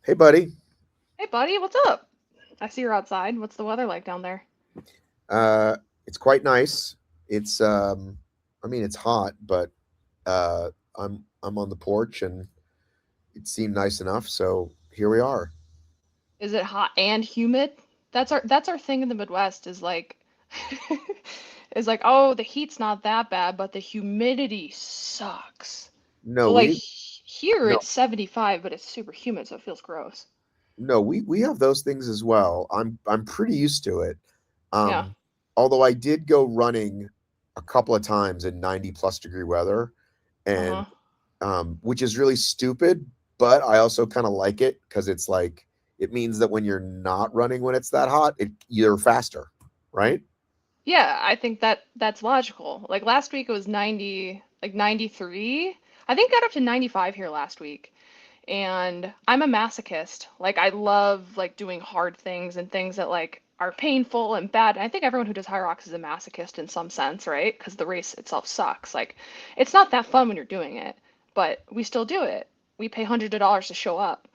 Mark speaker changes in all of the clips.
Speaker 1: Hey, buddy.
Speaker 2: Hey, buddy, what's up? I see you're outside. What's the weather like down there?
Speaker 1: Uh, it's quite nice. It's I mean, it's hot, but uh, I'm on the porch, and it seemed nice enough. So here we are.
Speaker 2: Is it hot and humid? That's our thing in the Midwest is like is like, oh, the heat's not that bad, but the humidity sucks.
Speaker 1: No,
Speaker 2: So like
Speaker 1: we
Speaker 2: here
Speaker 1: no
Speaker 2: it's 75, but it's super humid, so it feels gross.
Speaker 1: no we have those things as well. I'm pretty used to it.
Speaker 2: Yeah.
Speaker 1: Um, Although I did go running a couple of times in 90 plus degree weather, and
Speaker 2: Uh-huh.
Speaker 1: which is really stupid, but I also kind of like it because it's like it means that when you're not running when it's that hot, you're faster, right?
Speaker 2: Yeah, I think that's logical. Like last week it was 90, like 93. I think got up to 95 here last week. And I'm a masochist. Like I love like doing hard things and things that like are painful and bad. And I think everyone who does high rocks is a masochist in some sense, right? Because the race itself sucks. Like it's not that fun when you're doing it, but we still do it. We pay hundreds of dollars to show up.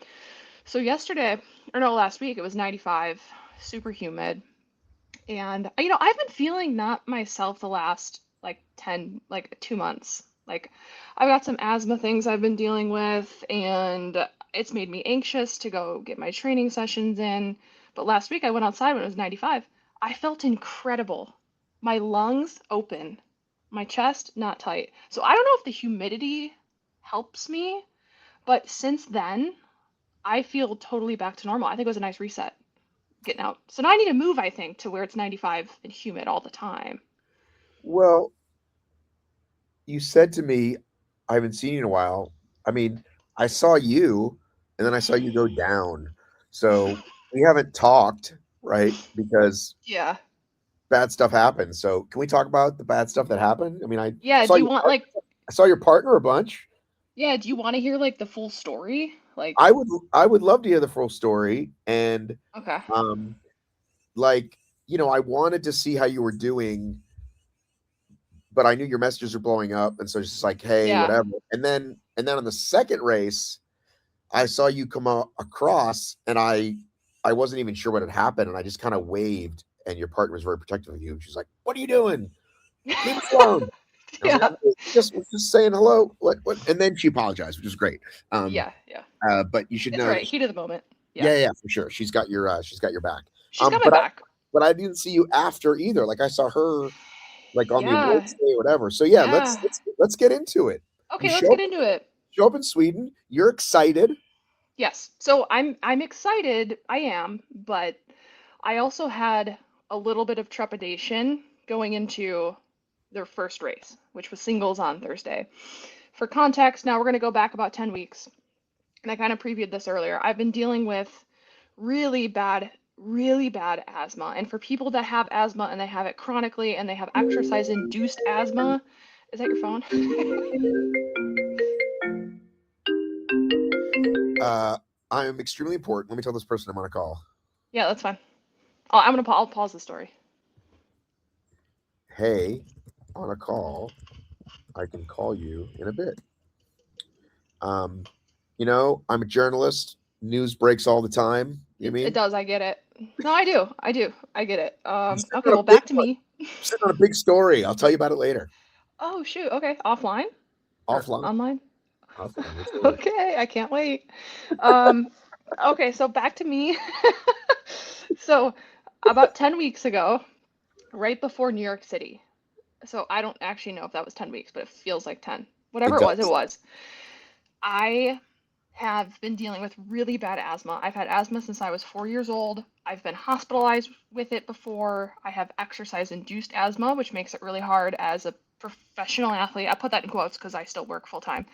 Speaker 2: So yesterday, or no, last week it was 95, super humid. And I've been feeling not myself the last like 10, like 2 months. Like I've got some asthma things I've been dealing with, and it's made me anxious to go get my training sessions in. But last week I went outside when it was 95. I felt incredible. My lungs open, my chest not tight. So I don't know if the humidity helps me, but since then I feel totally back to normal. I think it was a nice reset getting out. So now I need to move, I think, to where it's 95 and humid all the time.
Speaker 1: Well, you said to me, I haven't seen you in a while. I mean, I saw you, and then I saw you go down. So we haven't talked, right? Because
Speaker 2: Yeah.
Speaker 1: bad stuff happens. So can we talk about the bad stuff that happened? I mean, I
Speaker 2: Yeah,
Speaker 1: saw
Speaker 2: do you
Speaker 1: your
Speaker 2: want
Speaker 1: part-
Speaker 2: like
Speaker 1: I saw your partner a bunch.
Speaker 2: yeah, do you want to hear like the full story? Like,
Speaker 1: I would love to hear the full story, and
Speaker 2: okay.
Speaker 1: um like, I wanted to see how you were doing, but I knew your messages were blowing up, and so it's just like, hey,
Speaker 2: Yeah.
Speaker 1: whatever. And then on the second race, I saw you come across, and I wasn't even sure what had happened, and I just kind of waved, and your partner was very protective of you. She's like, "What are you doing? Leave me alone." I was like,
Speaker 2: Yeah.
Speaker 1: just saying hello. What? And then she apologized, which is great. Um,
Speaker 2: Yeah, yeah.
Speaker 1: but you should
Speaker 2: It's
Speaker 1: know that
Speaker 2: right. Heat of the moment. Yeah.
Speaker 1: yeah, yeah, for sure. She's got your back.
Speaker 2: She's got my
Speaker 1: But
Speaker 2: back.
Speaker 1: I didn't see you after either. Like I saw her like on the
Speaker 2: Yeah.
Speaker 1: awards day or whatever. So yeah, let's
Speaker 2: Yeah.
Speaker 1: let's let's get into it. You
Speaker 2: Okay, let's get into it.
Speaker 1: show up in Sweden. You're excited.
Speaker 2: Yes. So I'm excited. I am, but I also had a little bit of trepidation going into their first race, which was singles on Thursday. For context, now we're going to go back about 10 weeks, and I kind of previewed this earlier. I've been dealing with really bad asthma. And for people that have asthma and they have it chronically and they have exercise-induced asthma, is that your phone?
Speaker 1: Uh, I am extremely important. Let me tell this person I'm on a call.
Speaker 2: Yeah, that's fine. I'll pause the story.
Speaker 1: Hey, on a call. I can call you in a bit. Um, I'm a journalist. News breaks all the time. You know what I
Speaker 2: It
Speaker 1: mean?
Speaker 2: does, I get it. No, I do. I do. I get it.
Speaker 1: I'm sitting
Speaker 2: Okay,
Speaker 1: on a
Speaker 2: well,
Speaker 1: big
Speaker 2: back to
Speaker 1: one.
Speaker 2: me.
Speaker 1: I'm sitting on a big story. I'll tell you about it later.
Speaker 2: Oh, shoot. Okay, offline or
Speaker 1: Offline.
Speaker 2: online?
Speaker 1: Offline. Let's do it.
Speaker 2: Okay, I can't wait. Um, okay, so back to me. So, about 10 weeks ago, right before New York City. So, I don't actually know if that was 10 weeks, but it feels like 10. Whatever
Speaker 1: It
Speaker 2: it was, it
Speaker 1: does.
Speaker 2: was. I have been dealing with really bad asthma. I've had asthma since I was 4 years old. I've been hospitalized with it before. I have exercise-induced asthma, which makes it really hard as a professional athlete. I put that in quotes because I still work full time.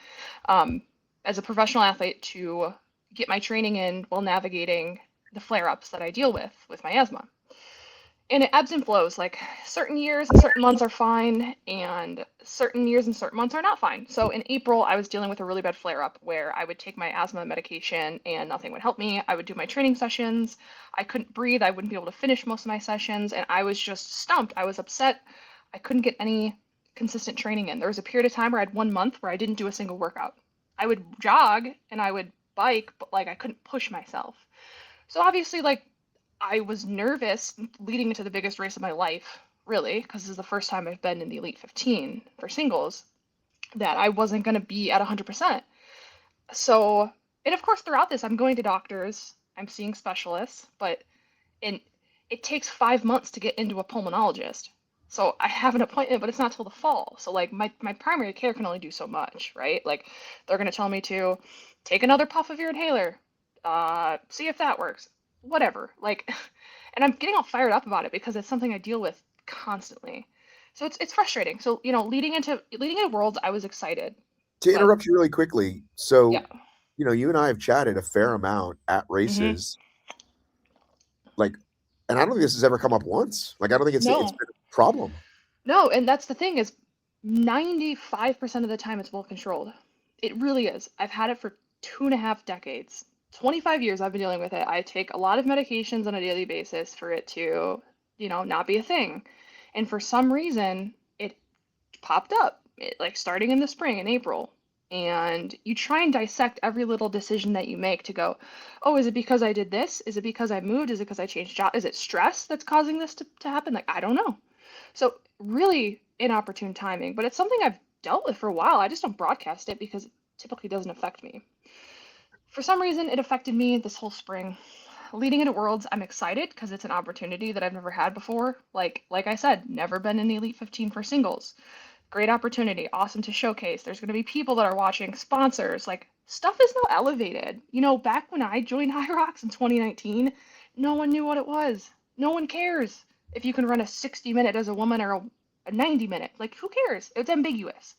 Speaker 2: Um, as a professional athlete, to get my training in while navigating the flare-ups that I deal with my asthma. And it ebbs and flows. Like certain years and certain months are fine, and certain years and certain months are not fine. So in April, I was dealing with a really bad flare up where I would take my asthma medication and nothing would help me. I would do my training sessions. I couldn't breathe. I wouldn't be able to finish most of my sessions, and I was just stumped. I was upset. I couldn't get any consistent training in. There was a period of time where I had 1 month where I didn't do a single workout. I would jog and I would bike, but like I couldn't push myself. So obviously, like I was nervous leading into the biggest race of my life, really, because this is the first time I've been in the Elite 15 for singles, that I wasn't going to be at 100%. So, and of course, throughout this, I'm going to doctors, I'm seeing specialists, but and it takes 5 months to get into a pulmonologist. So I have an appointment, but it's not till the fall. So like my primary care can only do so much, right? Like they're gonna tell me to take another puff of your inhaler, see if that works, whatever. Like, and I'm getting all fired up about it because it's something I deal with constantly. So it's frustrating. So leading into Worlds, I was excited,
Speaker 1: To
Speaker 2: but
Speaker 1: interrupt you really quickly, so
Speaker 2: yeah.
Speaker 1: you and I have chatted a fair amount at
Speaker 2: Hmm.
Speaker 1: races, like, and I don't think this has ever come up once. Like, I don't think it's
Speaker 2: No,
Speaker 1: been a problem.
Speaker 2: no, and that's the thing is 95% of the time it's well controlled. It really is. I've had it for 2.5 decades. 25 years I've been dealing with it. I take a lot of medications on a daily basis for it to, not be a thing. And for some reason, it popped up, like starting in the spring in April. And you try and dissect every little decision that you make to go, oh, is it because I did this? Is it because I moved? Is it because I changed job? Is it stress that's causing this to happen? Like, I don't know. So really inopportune timing, but it's something I've dealt with for a while. I just don't broadcast it because it typically doesn't affect me. For some reason, it affected me this whole spring. Leading into Worlds, I'm excited because it's an opportunity that I've never had before. Like I said, never been in the Elite 15 for singles. Great opportunity, awesome to showcase. There's going to be people that are watching, sponsors, like stuff is now elevated. Back when I joined High Rocks in 2019, no one knew what it was. No one cares if you can run a 60-minute as a woman or a 90-minute. Like, who cares? It's ambiguous.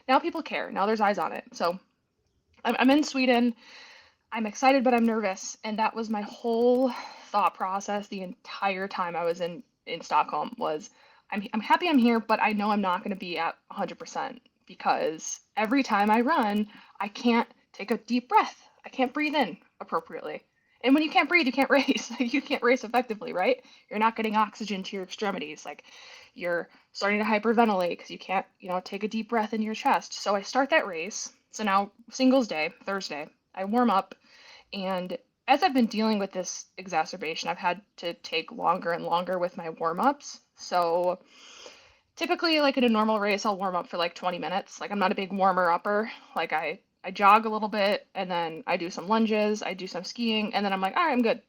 Speaker 2: Now people care. Now there's eyes on it. So I'm in Sweden. I'm excited, but I'm nervous. And that was my whole thought process the entire time I was in Stockholm was I'm happy I'm here, but I know I'm not going to be at 100% because every time I run, I can't take a deep breath. I can't breathe in appropriately. And when you can't breathe, you can't race. You can't race effectively, right? You're not getting oxygen to your extremities. Like you're starting to hyperventilate because you can't, take a deep breath in your chest. So I start that race. So now singles day, Thursday, I warm up and as I've been dealing with this exacerbation, I've had to take longer and longer with my warm-ups. So typically, like in a normal race, I'll warm up for like 20 minutes. Like I'm not a big warmer upper. Like I jog a little bit and then I do some lunges, I do some skiing, and then I'm like, all right, I'm good.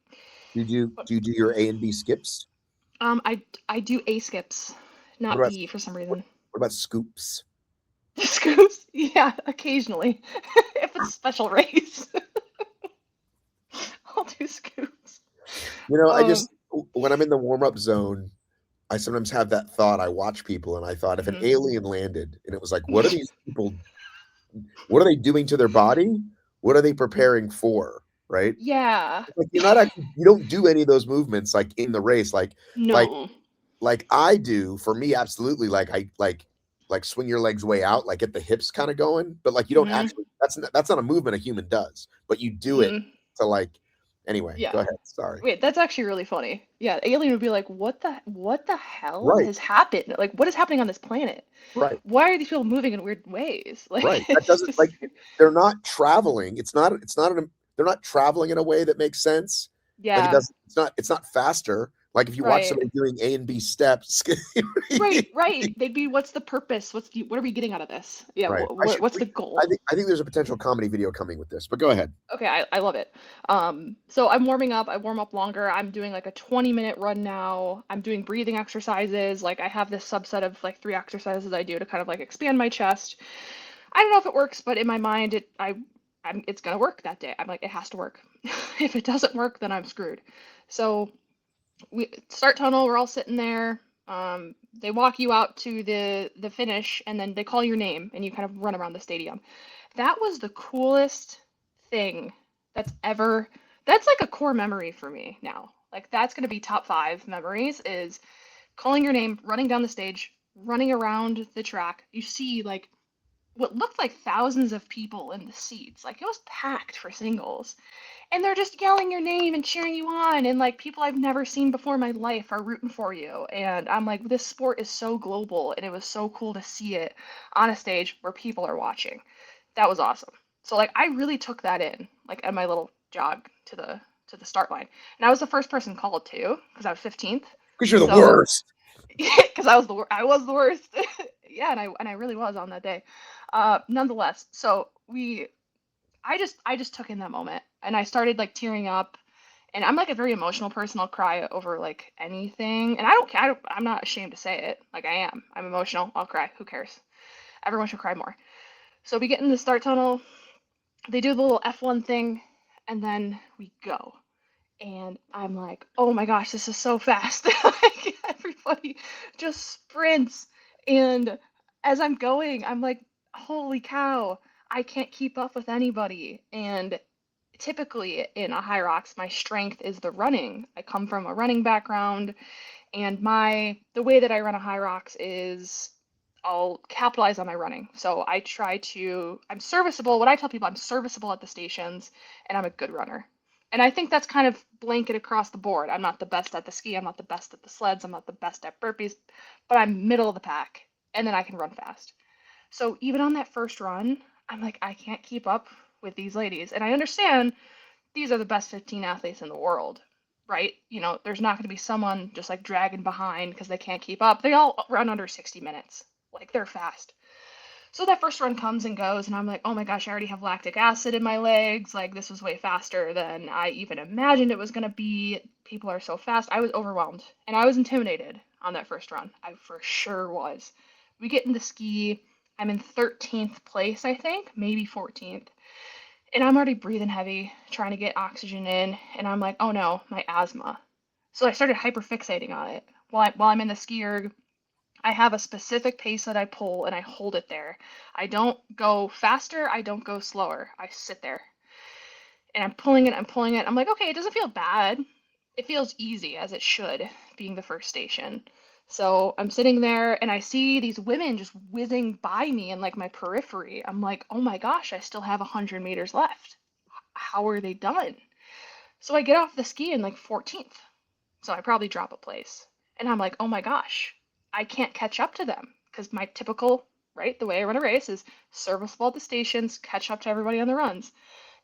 Speaker 2: But
Speaker 1: Do you do your A and B skips?
Speaker 2: I do A skips,
Speaker 1: What
Speaker 2: not
Speaker 1: about
Speaker 2: B for some
Speaker 1: what,
Speaker 2: reason.
Speaker 1: what about scoops?
Speaker 2: Scoops? Yeah, occasionally. If it's a special race, I'll do scoops.
Speaker 1: I
Speaker 2: Um,
Speaker 1: just when I'm in the warm up zone, I sometimes have that thought. I watch people, and I thought if an
Speaker 2: mhm.
Speaker 1: alien landed, and it was like, what are these people? What are they doing to their body? What are they preparing for? Right?
Speaker 2: Yeah.
Speaker 1: Like you don't do any of those movements like in the race, like
Speaker 2: No.
Speaker 1: like I do. For me, absolutely. Like I like swing your legs way out, like get the hips kind of going, but like you don't
Speaker 2: Mhm.
Speaker 1: actually. That's not a movement a human does, but you do it
Speaker 2: Mhm.
Speaker 1: to like. Anyway, go
Speaker 2: Yeah.
Speaker 1: ahead. Sorry.
Speaker 2: Wait, that's actually really funny. Yeah, Alien would be like, what the hell
Speaker 1: Right,
Speaker 2: has happened? Like, what is happening on this planet?
Speaker 1: right.
Speaker 2: Why are these people moving in weird ways? Like,
Speaker 1: Right. That
Speaker 2: it's
Speaker 1: doesn't
Speaker 2: just
Speaker 1: like they're not traveling. They're not traveling in a way that makes sense. Like it
Speaker 2: yeah,
Speaker 1: doesn't it's not faster. Like if you watch
Speaker 2: right.
Speaker 1: somebody doing A and B steps.
Speaker 2: Right, right. They'd be, what's the purpose? What are we getting out of this? Yeah,
Speaker 1: Right.
Speaker 2: what's the goal?
Speaker 1: I think there's a potential comedy video coming with this, but go ahead.
Speaker 2: Okay, I love it. So I'm warming up. I warm up longer. I'm doing like a 20-minute run now. I'm doing breathing exercises. Like I have this subset of like 3 exercises I do to kind of like expand my chest. I don't know if it works, but in my mind, it's gonna work that day. I'm like, it has to work. If it doesn't work, then I'm screwed. So we start tunnel. We're all sitting there. They walk you out to the finish, and then they call your name, and you kind of run around the stadium. That was the coolest thing that's ever. That's like a core memory for me now. Like that's gonna be top 5 memories is calling your name, running down the stage, running around the track. You see like what looked like thousands of people in the seats. Like it was packed for singles. And they're just yelling your name and cheering you on. And like people I've never seen before in my life are rooting for you. And I'm like, this sport is so global. And it was so cool to see it on a stage where people are watching. That was awesome. So like I really took that in, like at my little jog to the start line. And I was the first person called too, because I was 15th.
Speaker 1: Because you're the
Speaker 2: So
Speaker 1: worst.
Speaker 2: because I was the worst. Yeah, and I really was on that day. Nonetheless, so we I just took in that moment and I started like tearing up. And I'm like a very emotional person. I'll cry over like anything, and I don't care. I'm not ashamed to say it. Like I am. I'm emotional. I'll cry. Who cares? Everyone should cry more. So we get in the start tunnel. They do the little F1 thing, and then we go. And I'm like, oh my gosh, this is so fast. Like everybody just sprints. And as I'm going, I'm like, holy cow, I can't keep up with anybody. And typically in a high rocks, my strength is the running. I come from a running background, and the way that I run a high rocks is I'll capitalize on my running. So I'm serviceable. What I tell people, I'm serviceable at the stations and I'm a good runner. And I think that's kind of blanket across the board. I'm not the best at the ski, I'm not the best at the sleds, I'm not the best at burpees, but I'm middle of the pack and then I can run fast. So even on that first run, I'm like, I can't keep up with these ladies. And I understand these are the best 15 athletes in the world, right? You know, there's not going to be someone just like dragging behind because they can't keep up. They all run under 60 minutes. Like they're fast. So that first run comes and goes, and I'm like, oh my gosh, I already have lactic acid in my legs. Like this was way faster than I even imagined it was going to be. People are so fast. I was overwhelmed and I was intimidated on that first run. I for sure was. We get into ski. I'm in 13th place, I think, maybe 14th. And I'm already breathing heavy, trying to get oxygen in, and I'm like, oh no, my asthma. So I started hyperfixating on it. While I'm in the ski erg, I have a specific pace that I pull and I hold it there. I don't go faster, I don't go slower. I sit there. And I'm pulling it, I'm pulling it. I'm like, okay, it doesn't feel bad. It feels easy as it should, being the first station. So I'm sitting there and I see these women just whizzing by me in like my periphery. I'm like, oh my gosh, I still have 100 meters left. How are they done? So I get off the ski in like 14th. So I probably drop a place. And I'm like, oh my gosh, I can't catch up to them because my typical, right, the way I run a race is serviceable at the stations, catch up to everybody on the runs.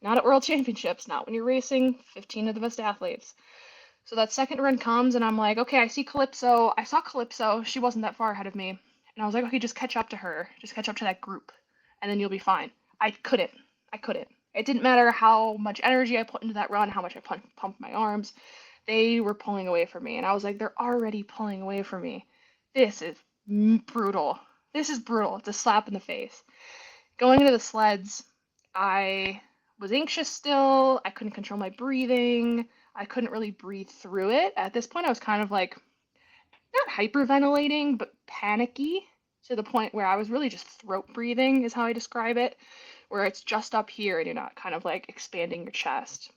Speaker 2: Not at World Championships, not when you're racing 15 of the best athletes. So that second run comes, and I'm like, okay, I see Calypso. I saw Calypso. She wasn't that far ahead of me. And I was like, okay, just catch up to her. Just catch up to that group, and then you'll be fine. I couldn't. I couldn't. It didn't matter how much energy I put into that run, how much I pumped my arms. They were pulling away from me. And I was like, they're already pulling away from me. This is brutal. This is brutal. It's a slap in the face. Going into the sleds, I was anxious still. I couldn't control my breathing. I couldn't really breathe through it. At this point, I was kind of like, not hyperventilating, but panicky to the point where I was really just throat breathing, is how I describe it, where it's just up here and you're not kind of like expanding your chest.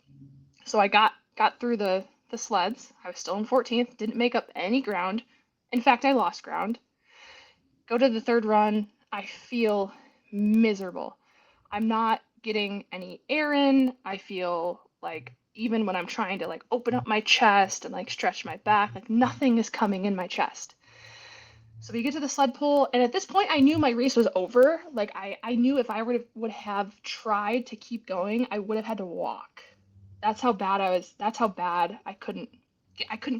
Speaker 2: So I got through the sleds. I was still in 14th, didn't make up any ground. In fact, I lost ground. Go to the third run, I feel miserable. I'm not getting any air in. I feel like even when I'm trying to like open up my chest and like stretch my back, like nothing is coming in my chest. So we get to the sled pull, and at this point I knew my race was over. Like I knew if I would have tried to keep going, I would have had to walk. That's how bad I was. That's how bad I couldn't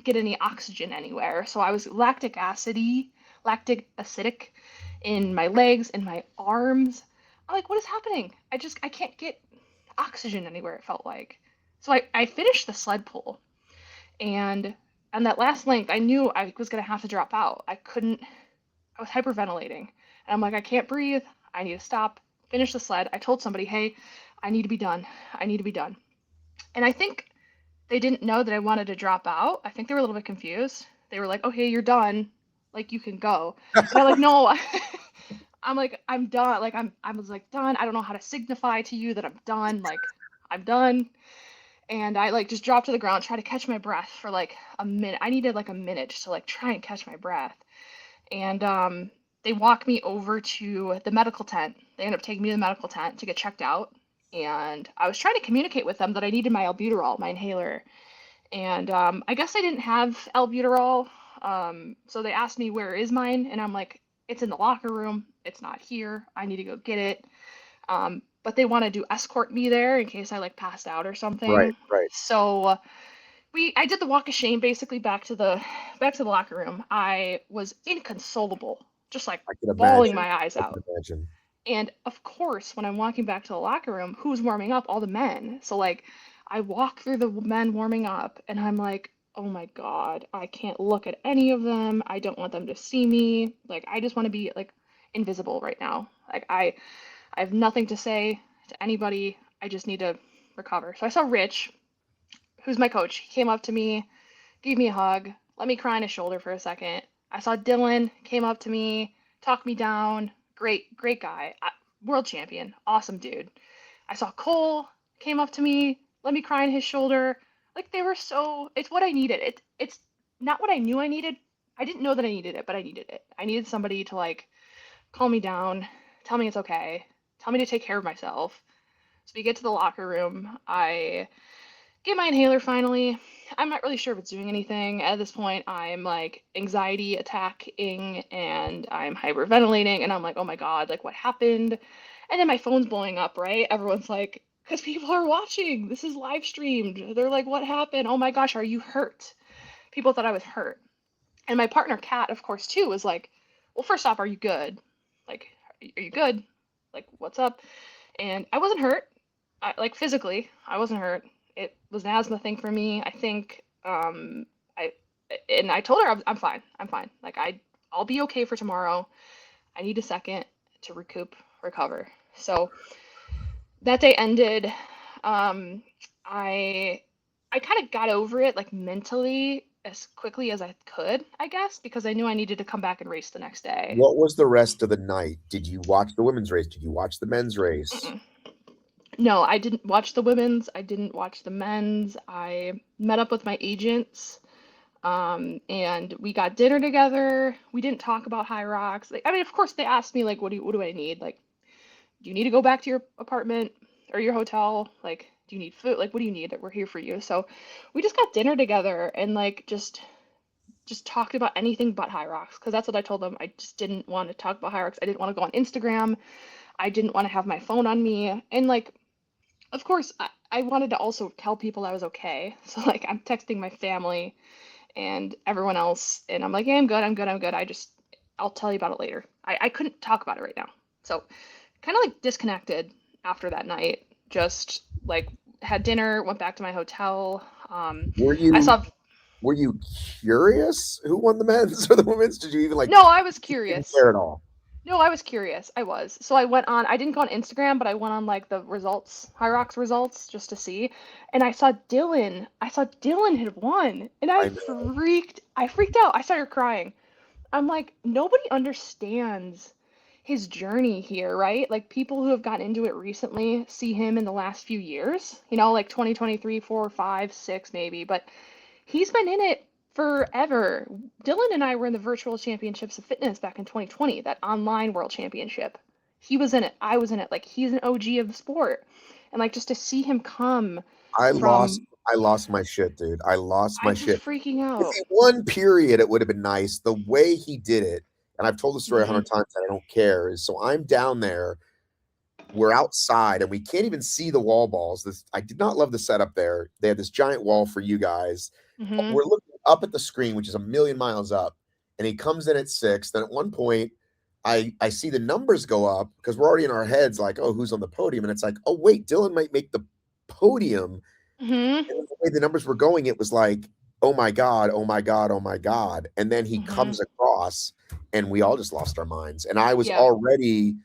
Speaker 2: get any oxygen anywhere. So I was lactic acidic in my legs and my arms. I'm like, what is happening? I can't get oxygen anywhere, it felt like. So I finished the sled pull, and on that last length, I knew I was gonna have to drop out. I was hyperventilating. And I'm like, I can't breathe. I need to stop, finish the sled. I told somebody, hey, I need to be done. I need to be done. And I think they didn't know that I wanted to drop out. I think they were a little bit confused. They were like, okay, you're done. Like, you can go. And I'm like, no. I'm like, I'm done. Like, I was like, done. I don't know how to signify to you that I'm done. Like, I'm done. And I like just dropped to the ground, try to catch my breath for like a minute. I needed like a minute just to like try and catch my breath. And they walked me over to the medical tent. They ended up taking me to the medical tent to get checked out. And I was trying to communicate with them that I needed my albuterol, my inhaler. And I guess I didn't have albuterol. So they asked me, where is mine? And I'm like, it's in the locker room. It's not here. I need to go get it. but they want to do escort me there in case I like passed out or
Speaker 1: Right,
Speaker 2: something.
Speaker 1: right.
Speaker 2: So I did the walk of shame basically back to the locker room. I was inconsolable, just like
Speaker 1: I can
Speaker 2: bawling
Speaker 1: imagine.
Speaker 2: my eyes
Speaker 1: I can
Speaker 2: out.
Speaker 1: imagine.
Speaker 2: And of course, when I'm walking back to the locker room, who's warming up? All the men. So like I walk through the men warming up and I'm like, "Oh my God, I can't look at any of them. I don't want them to see me. Like I just want to be like invisible right now. Like I have nothing to say to anybody. I just need to recover." So I saw Rich, who's my coach. He came up to me, gave me a hug, let me cry on his shoulder for a second. I saw Dylan came up to me, talked me down. Great guy. World champion. Awesome dude. I saw Cole came up to me, let me cry on his shoulder. Like they were so it's what I needed. It's not what I knew I needed. I didn't know that I needed it, but I needed it. I needed somebody to like calm me down, tell me it's okay, tell me to take care of myself. So we get to the locker room. I get my inhaler finally. I'm not really sure if it's doing anything. At this point, I'm like anxiety attacking and I'm hyperventilating and I'm like, oh my God, like what happened? And then my phone's blowing up, right? Everyone's like, because people are watching. This is live streamed. They're like, what happened? Oh my gosh, are you hurt? People thought I was hurt. And my partner, Kat, of course, too, was like, well, first off, are you good? Like, are you good? Like, what's up? And I wasn't hurt. Like physically, I wasn't hurt. It was an asthma thing for me. I think I and I told her I'm fine. I'm fine. Like I'll be okay for tomorrow. I need a second to recover. So that day ended. Um, I I kind of got over it like mentally as quickly as I could, I guess, because I knew I needed to come back and race the next day.
Speaker 1: What was the rest of the night? Did you watch the women's race? Did you watch the men's race?
Speaker 2: Mm-mm. No, I didn't watch the women's. I didn't watch the men's. I met up with my agents, and we got dinner together. We didn't talk about High Rocks. Like, I mean, of course, they asked me like, what do I need? Like, do you need to go back to your apartment or your hotel? Like, do you need food? Like, what do you need? We're here for you. So, we just got dinner together and like just talked about anything but High Rocks because that's what I told them. I just didn't want to talk about High Rocks. I didn't want to go on Instagram. I didn't want to have my phone on me, and like of course, I wanted to also tell people I was okay. So like I'm texting my family and everyone else, and I'm like, yeah, I'm good, I'm good, I'm good. I'll tell you about it later. I couldn't talk about it right now. So kind of like disconnected after that night. Just like had dinner, went back to my hotel.
Speaker 1: Were
Speaker 2: I
Speaker 1: you
Speaker 2: saw
Speaker 1: were you curious who won the men's or the women's? Did you even like
Speaker 2: no, I was
Speaker 1: didn't
Speaker 2: curious.
Speaker 1: care at all?
Speaker 2: No, I was curious. I was. So I went on, I didn't go on Instagram, but I went on like the results, High Rocks results just to see. And I saw Dylan. I saw Dylan had won. And
Speaker 1: I know.
Speaker 2: I freaked out. I started crying. I'm like, nobody understands his journey here, right? Like people who have gotten into it recently see him in the last few years, like 2023, 4, 5, 6 maybe, but he's been in it forever. Dylan and I were in the virtual championships of fitness back in 2020, that online world championship. He was in it. I was in it. Like he's an OG of the sport. And like just to see him come
Speaker 1: I lost
Speaker 2: from
Speaker 1: I lost my shit, dude. I lost
Speaker 2: I
Speaker 1: my
Speaker 2: was
Speaker 1: shit.
Speaker 2: freaking
Speaker 1: If
Speaker 2: out.
Speaker 1: he won, period, it would have been nice. The way he did it, and I've told the story a
Speaker 2: Hmm.
Speaker 1: hundred times and I don't care, is so I'm down there, we're outside, and we can't even see the wall balls. I did not love the setup there. They had this giant wall for you guys.
Speaker 2: Hmm.
Speaker 1: We're looking up at the screen, which is a million miles up, and he comes in at 6. Then at one point, I see the numbers go up because we're already in our heads like, oh, who's on the podium? And it's like, oh wait, Dylan might make the podium.
Speaker 2: Hmm.
Speaker 1: And the way the numbers were going, it was like, oh my God, oh my God, oh my God. And then he
Speaker 2: Hmm.
Speaker 1: comes across and we all just lost our minds. And I was
Speaker 2: Yeah.
Speaker 1: already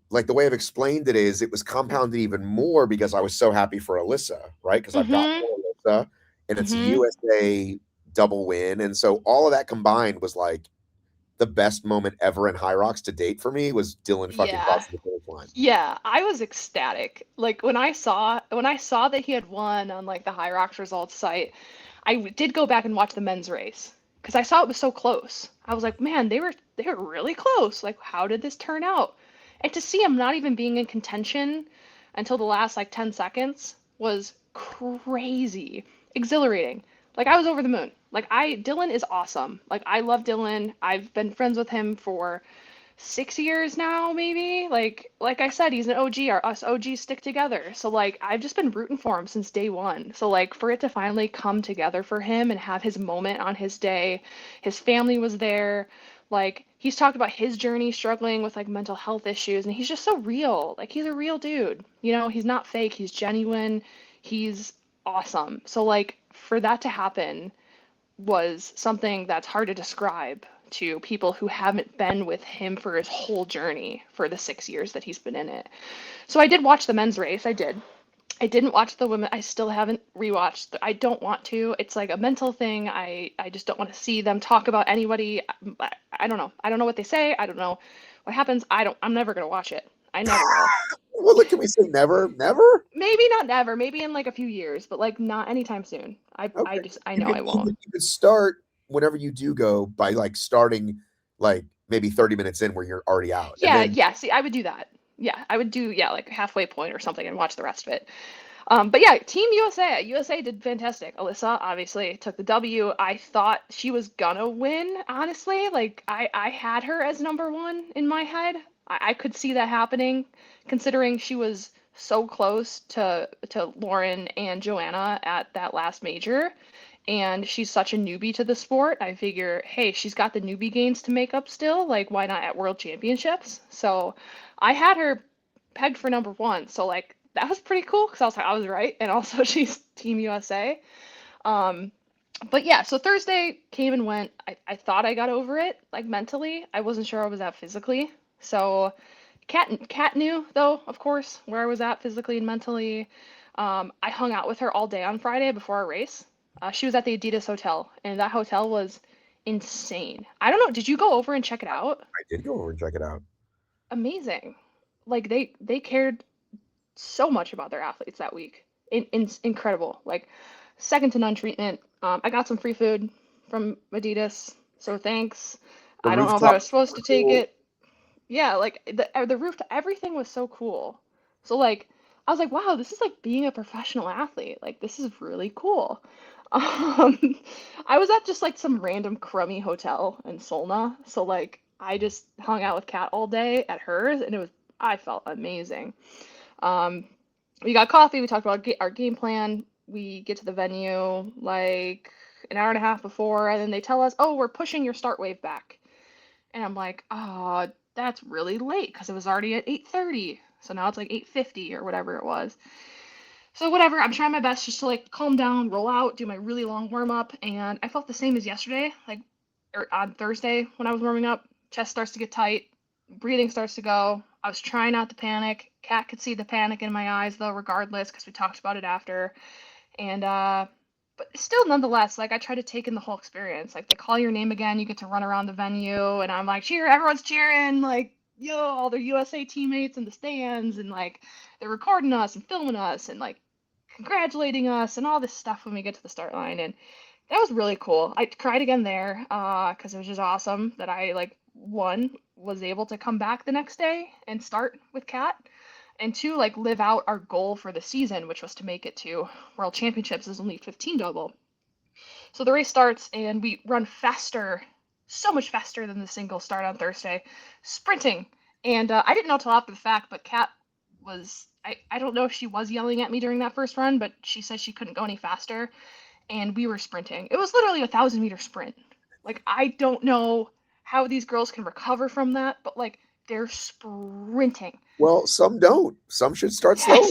Speaker 1: like, the way I've explained it is it was compounded even more because I was so happy for Alyssa, right? Because I've got
Speaker 2: Hmm.
Speaker 1: Alyssa and it's a
Speaker 2: Hmm.
Speaker 1: USA double win. And so all of that combined was like the best moment ever in High Rocks to date for me was Dylan fucking
Speaker 2: Yeah.
Speaker 1: crossing the finish line.
Speaker 2: Yeah, I was ecstatic. Like when I saw that he had won on like the High Rocks results site, did go back and watch the men's race because I saw it was so close. I was like, man, they were really close. Like, how did this turn out? And to see him not even being in contention until the last like 10 seconds was crazy, exhilarating. Like I was over the moon. Dylan is awesome. Like I love Dylan. I've been friends with him for 6 years now, maybe. Like I said, he's an OG. Us OGs stick together. So like I've just been rooting for him since day one. So like for it to finally come together for him and have his moment on his day, his family was there. Like he's talked about his journey struggling with like mental health issues, and he's just so real. Like he's a real dude. He's not fake. He's genuine. He's awesome. So like for that to happen was something that's hard to describe to people who haven't been with him for his whole journey for the 6 years that he's been in it. So I did watch the men's race. I did. I didn't watch the women. I still haven't rewatched. I don't want to. It's like a mental thing. I just don't want to see them talk about anybody. I don't know. I don't know what they say. I don't know what happens. I'm never gonna watch it. I never will.
Speaker 1: Well, look, can we say never? Never?
Speaker 2: Maybe not never. Maybe in like a few years, but like not anytime soon.
Speaker 1: Okay.
Speaker 2: I know I won't.
Speaker 1: You could start whenever you do go by like starting like maybe 30 minutes in where you're already out.
Speaker 2: Yeah,
Speaker 1: And then,
Speaker 2: yeah. See, I would do that. Yeah, I would do like a halfway point or something and watch the rest of it. But yeah, Team USA. USA did fantastic. Alyssa obviously took the W. I thought she was gonna win, honestly. Like I had her as number one in my head. I could see that happening, considering she was so close to Lauren and Joanna at that last major. And she's such a newbie to the sport. I figure, hey, she's got the newbie gains to make up still. Like, why not at World Championships? So I had her pegged for number one. So like that was pretty cool because I was like, I was right. And also she's Team USA. Um, but yeah, so Thursday came and went. I thought I got over it, like mentally. I wasn't sure I was at physically. So Kat knew though, of course, where I was at physically and mentally. I hung out with her all day on Friday before our race. She was at the Adidas hotel, and that hotel was insane. I don't know, did you go over and check it out?
Speaker 1: I did go over and check it out.
Speaker 2: Amazing. Like they cared so much about their athletes that week. Incredible. Like second to none treatment. I got some free food from Adidas, so thanks.
Speaker 1: The
Speaker 2: I don't know if I
Speaker 1: rooftop
Speaker 2: was supposed to take
Speaker 1: cool.
Speaker 2: it. Yeah, like the roof, everything was so cool. So like I was like, wow, this is like being a professional athlete. Like this is really cool. Um, I was at just like some random crummy hotel in Solna, so like I just hung out with Kat all day at hers, and I felt amazing. Um, we got coffee. We talked about our game plan. We get to the venue like an hour and a half before, and then they tell us, "Oh, we're pushing your start wave back." And I'm like, "Oh, that's really late because it was already at 8:30. So now it's like 8:50 or whatever it was." So whatever, I'm trying my best just to like calm down, roll out, do my really long warm up, and I felt the same as yesterday, like on Thursday when I was warming up. Chest starts to get tight, breathing starts to go. I was trying not to panic. Kat could see the panic in my eyes though, regardless, because we talked about it after. And but still, nonetheless, like I try to take in the whole experience. Like they call your name again, you get to run around the venue, and I'm like, cheer, everyone's cheering, like yo, all their USA teammates in the stands, and like they're recording us and filming us, and like congratulating us and all this stuff when we get to the start line. And that was really cool. I cried again there because it was just awesome that I like one was able to come back the next day and start with Kat, and two like live out our goal for the season, which was to make it to World Championships as only 15 double. So the race starts and we run faster, so much faster than the single start on Thursday, sprinting. And I didn't know till after the fact, but Kat was I don't know if she was yelling at me during that first run, but she said she couldn't go any faster, and we were sprinting. It was literally a 1,000-meter sprint. Like I don't know how these girls can recover from that, but like they're sprinting.
Speaker 1: Well, some don't. Some should start slow.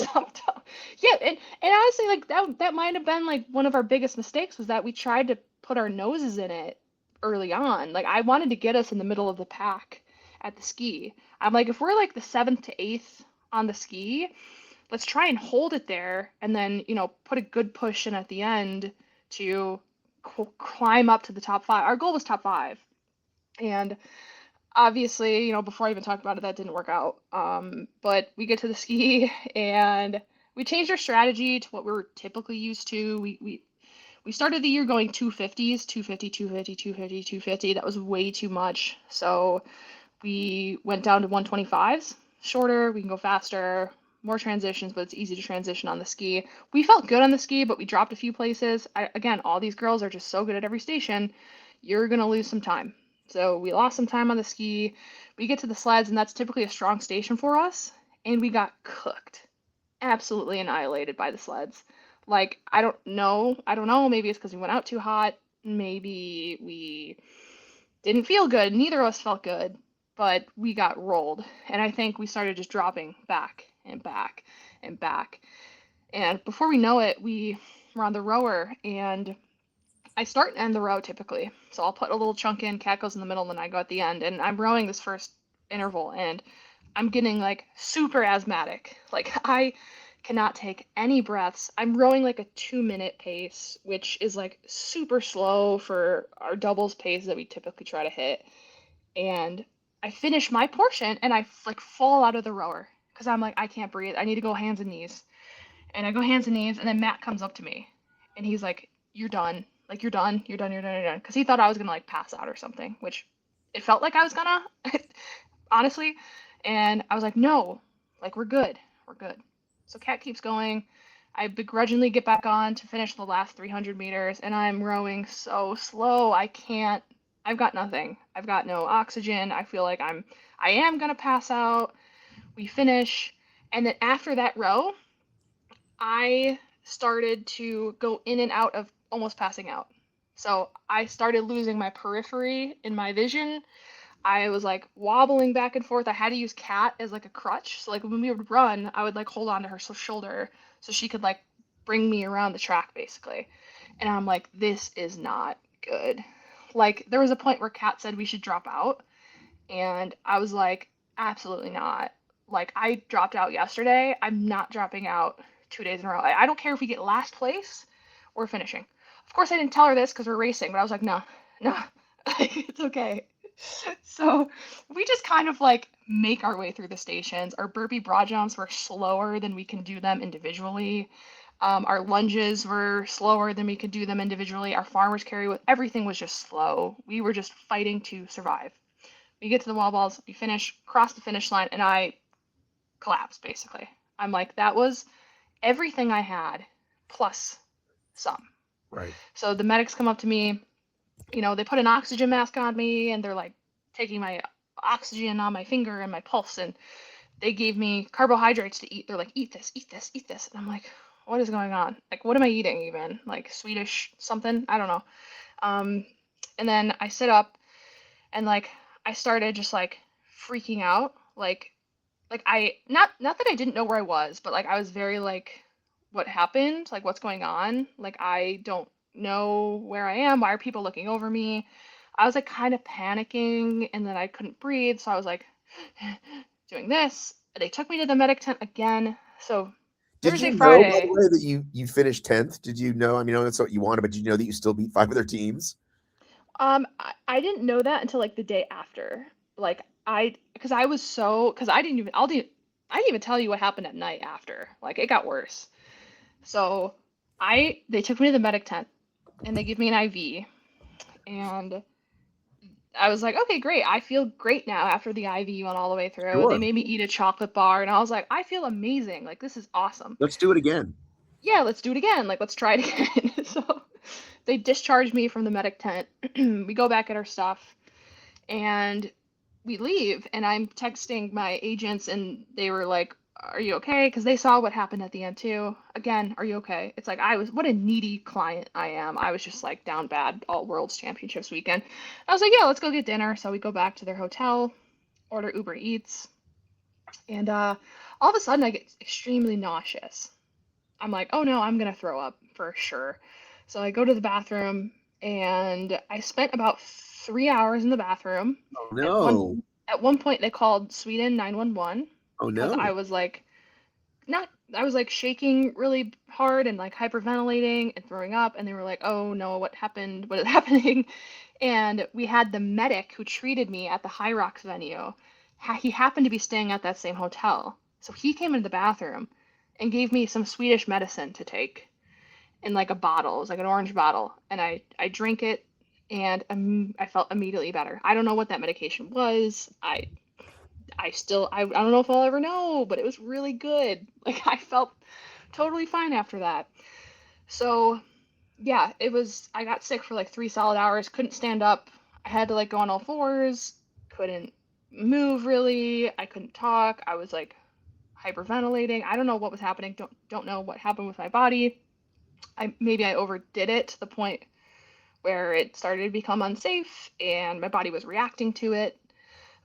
Speaker 2: Yeah, and honestly, like that might have been like one of our biggest mistakes was that we tried to put our noses in it early on. Like I wanted to get us in the middle of the pack at the ski. I'm like, if we're like the seventh to eighth on the ski, let's try and hold it there, and then put a good push in at the end to climb up to the top five. Our goal was top five, and obviously, before I even talk about it, that didn't work out. But we get to the ski and we changed our strategy to what we were typically used to. We started the year going 250s, 250, 250, 250, 250. That was way too much. So we went down to 125s, shorter, we can go faster, more transitions, but it's easy to transition on the ski. We felt good on the ski, but we dropped a few places. Again, all these girls are just so good at every station. You're going to lose some time. So we lost some time on the ski. We get to the sleds, and that's typically a strong station for us, and we got cooked, absolutely annihilated by the sleds. Like, I don't know, maybe it's because we went out too hot, maybe we didn't feel good, neither of us felt good, but we got rolled. And I think we started just dropping back and back and back. And before we know it, we were on the rower, and I start and end the row typically. So I'll put a little chunk in, Cat goes in the middle, and then I go at the end. And I'm rowing this first interval, and I'm getting like super asthmatic. Like I cannot take any breaths. I'm rowing like a 2 minute pace, which is like super slow for our doubles pace that we typically try to hit. And I finish my portion, and I like fall out of the rower because I'm like, I can't breathe. I need to go hands and knees. And I go hands and knees, and then Matt comes up to me, and he's like, "You're done. Like you're done. You're done. You're done. You're done." Because he thought I was gonna like pass out or something, which it felt like I was gonna, honestly. And I was like, "No, like we're good. We're good." So Kat keeps going. I begrudgingly get back on to finish the last 300 meters, and I'm rowing so slow. I can't. I've got nothing. I've got no oxygen. I feel like I am gonna pass out. We finish, and then after that row, I started to go in and out of almost passing out. So I started losing my periphery in my vision. I was like wobbling back and forth. I had to use Kat as like a crutch. So like when we would run, I would like hold on to her shoulder so she could like bring me around the track basically. And I'm like, this is not good. Like there was a point where Kat said we should drop out, and I was like, absolutely not. Like, I dropped out yesterday. I'm not dropping out 2 days in a row. I don't care if we get last place, we're finishing. Of course, I didn't tell her this because we're racing, but I was like, no, no, it's okay. So we just kind of like make our way through the stations. Our burpee broad jumps were slower than we can do them individually. Our lunges were slower than we could do them individually. Our farmer's carry, everything was just slow. We were just fighting to survive. We get to the wall balls, we finish, cross the finish line, and I collapse basically. I'm like, that was everything I had plus some.
Speaker 1: Right.
Speaker 2: So the medics come up to me, they put an oxygen mask on me, and they're like taking my oxygen on my finger and my pulse, and they gave me carbohydrates to eat. They're like, eat this, eat this, eat this. And I'm like, what is going on? Like, what am I eating even? Like Swedish something? I don't know. And then I sit up, and like I started just like freaking out, like I not that I didn't know where I was, but like I was very like, what happened? Like what's going on? Like I don't know where I am. Why are people looking over me? I was like kind of panicking, and then I couldn't breathe, so I was like doing this. They took me to the medic tent again. So
Speaker 1: Did
Speaker 2: Thursday,
Speaker 1: you know, by the
Speaker 2: Friday.
Speaker 1: way, that you finished 10th? Did you know? I mean, I know that's what you wanted, but did you know that you still beat 5 other teams?
Speaker 2: I didn't know that until like the day after. Like because I didn't even tell you what happened at night after. Like it got worse. So they took me to the medic tent, and they give me an IV, and I was like, okay, great. I feel great now after the IV went all the way through. They
Speaker 1: Sure.
Speaker 2: made me eat a chocolate bar, and I was like, I feel amazing. Like this is awesome.
Speaker 1: Let's do it again.
Speaker 2: Yeah, let's do it again. Like let's try it again. So they discharged me from the medic tent. We go back at our stuff, and we leave, and I'm texting my agents, and they were like, are you okay? Because they saw what happened at the end too. Again, are you okay? It's like what a needy client I am. I was just like down bad all Worlds Championships weekend. I was like, yeah, let's go get dinner. So we go back to their hotel, order Uber Eats, and all of a sudden I get extremely nauseous. I'm like, oh no, I'm gonna throw up for sure. So I go to the bathroom, and I spent about 3 hours in the bathroom.
Speaker 1: Oh
Speaker 2: At one
Speaker 1: no.
Speaker 2: at one point they called Sweden 911
Speaker 1: Oh
Speaker 2: because I
Speaker 1: no.
Speaker 2: was like not I was like shaking really hard and like hyperventilating and throwing up, and they were like, "Oh no, what happened? What is happening?" And we had the medic who treated me at the High Rocks venue. He happened to be staying at that same hotel. So he came into the bathroom and gave me some Swedish medicine to take in like a bottle. It was like an orange bottle, and I drank it, and I felt immediately better. I don't know what that medication was. I don't know if I'll ever know, but it was really good. Like I felt totally fine after that. So yeah, I got sick for like 3 solid hours, couldn't stand up. I had to like go on all fours, couldn't move really, I couldn't talk, I was like hyperventilating. I don't know what was happening. Don't know what happened with my body. I overdid it to the point where it started to become unsafe and my body was reacting to it.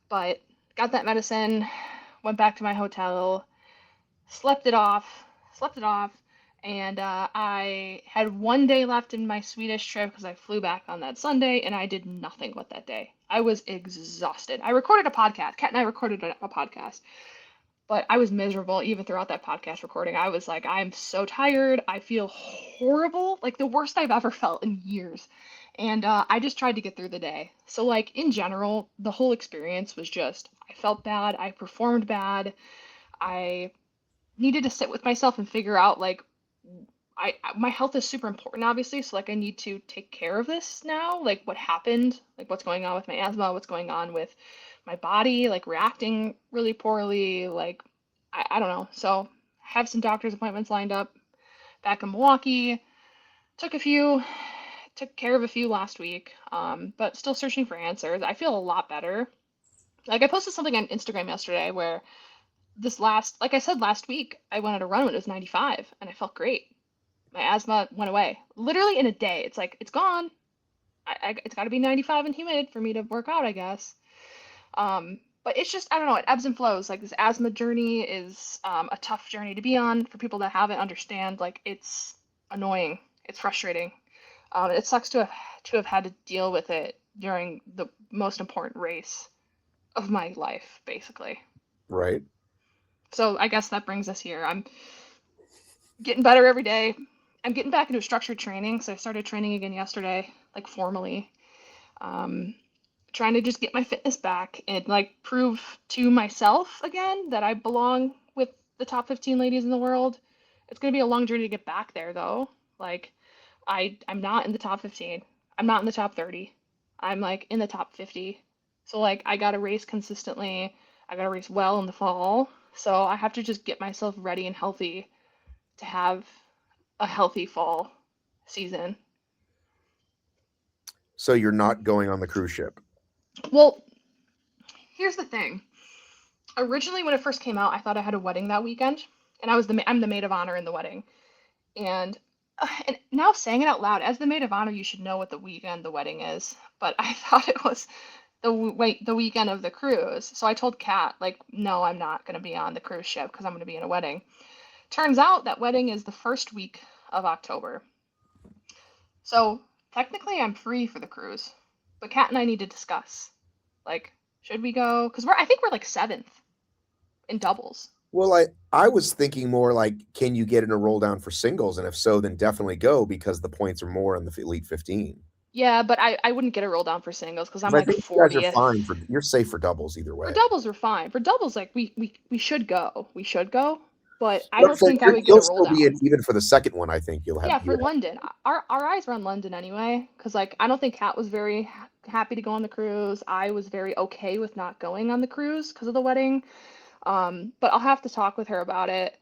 Speaker 2: But got that medicine, went back to my hotel, slept it off, slept it off, and I had 1 day left in my Swedish trip because I flew back on that Sunday and I did nothing with that day. I was exhausted. I recorded a podcast. Kat and I recorded a podcast, but I was miserable even throughout that podcast recording. I was like, I'm so tired. I feel horrible, like the worst I've ever felt in years. And I just tried to get through the day. So, like, in general, the whole experience was just, I felt bad. I performed bad. I needed to sit with myself and figure out, like, my health is super important, obviously. So, like, I need to take care of this now. Like, what happened? Like, what's going on with my asthma? What's going on with my body? Like, reacting really poorly. Like, I don't know. So, have some doctor's appointments lined up back in Milwaukee. Took a few, took care of a few last week, but still searching for answers. I feel a lot better. Like, I posted something on Instagram yesterday where like I said last week, I went on a run when it was 95 and I felt great. My asthma went away literally in a day. It's like, it's gone. It's got to be 95 and humid for me to work out, I guess. But it's just, I don't know, it ebbs and flows. Like, this asthma journey is a tough journey to be on for people that haven't understand. Like, it's annoying. It's frustrating. It sucks to have had to deal with it during the most important race of my life, basically.
Speaker 1: Right.
Speaker 2: So I guess that brings us here. I'm getting better every day. I'm getting back into structured training. So I started training again yesterday, like formally. Trying to just get my fitness back and like prove to myself again that I belong with the top 15 ladies in the world. It's going to be a long journey to get back there though. Like, I'm not in the top 15. I'm not in the top 30. I'm like in the top 50. So like I got to race consistently. I got to race well in the fall. So I have to just get myself ready and healthy to have a healthy fall season.
Speaker 1: So you're not going on the cruise ship.
Speaker 2: Well, here's the thing. Originally when it first came out, I thought I had a wedding that weekend, and I'm the maid of honor in the wedding. And now saying it out loud, as the maid of honor, you should know what the weekend the wedding is. But I thought it was the weekend of the cruise. So I told Kat, like, no, I'm not going to be on the cruise ship because I'm going to be in a wedding. Turns out that wedding is the first week of October. So technically I'm free for the cruise. But Kat and I need to discuss. Like, should we go? Because I think we're like seventh in doubles.
Speaker 1: Well, I was thinking more like, can you get in a roll down for singles? And if so, then definitely go because the points are more in the Elite 15.
Speaker 2: Yeah, but I wouldn't get a roll down for singles because I'm
Speaker 1: I
Speaker 2: like
Speaker 1: think you guys are
Speaker 2: 40th.
Speaker 1: fine you're safe for doubles either
Speaker 2: For
Speaker 1: way.
Speaker 2: doubles, we're fine. For doubles, like we should go. We should go. But I don't think I would get
Speaker 1: You'll
Speaker 2: a roll
Speaker 1: still be in
Speaker 2: down.
Speaker 1: even for the second one. I think you'll have
Speaker 2: Yeah, for London. Our eyes were on London anyway, because like I don't think Kat was very happy to go on the cruise. I was very okay with not going on the cruise because of the wedding. But I'll have to talk with her about it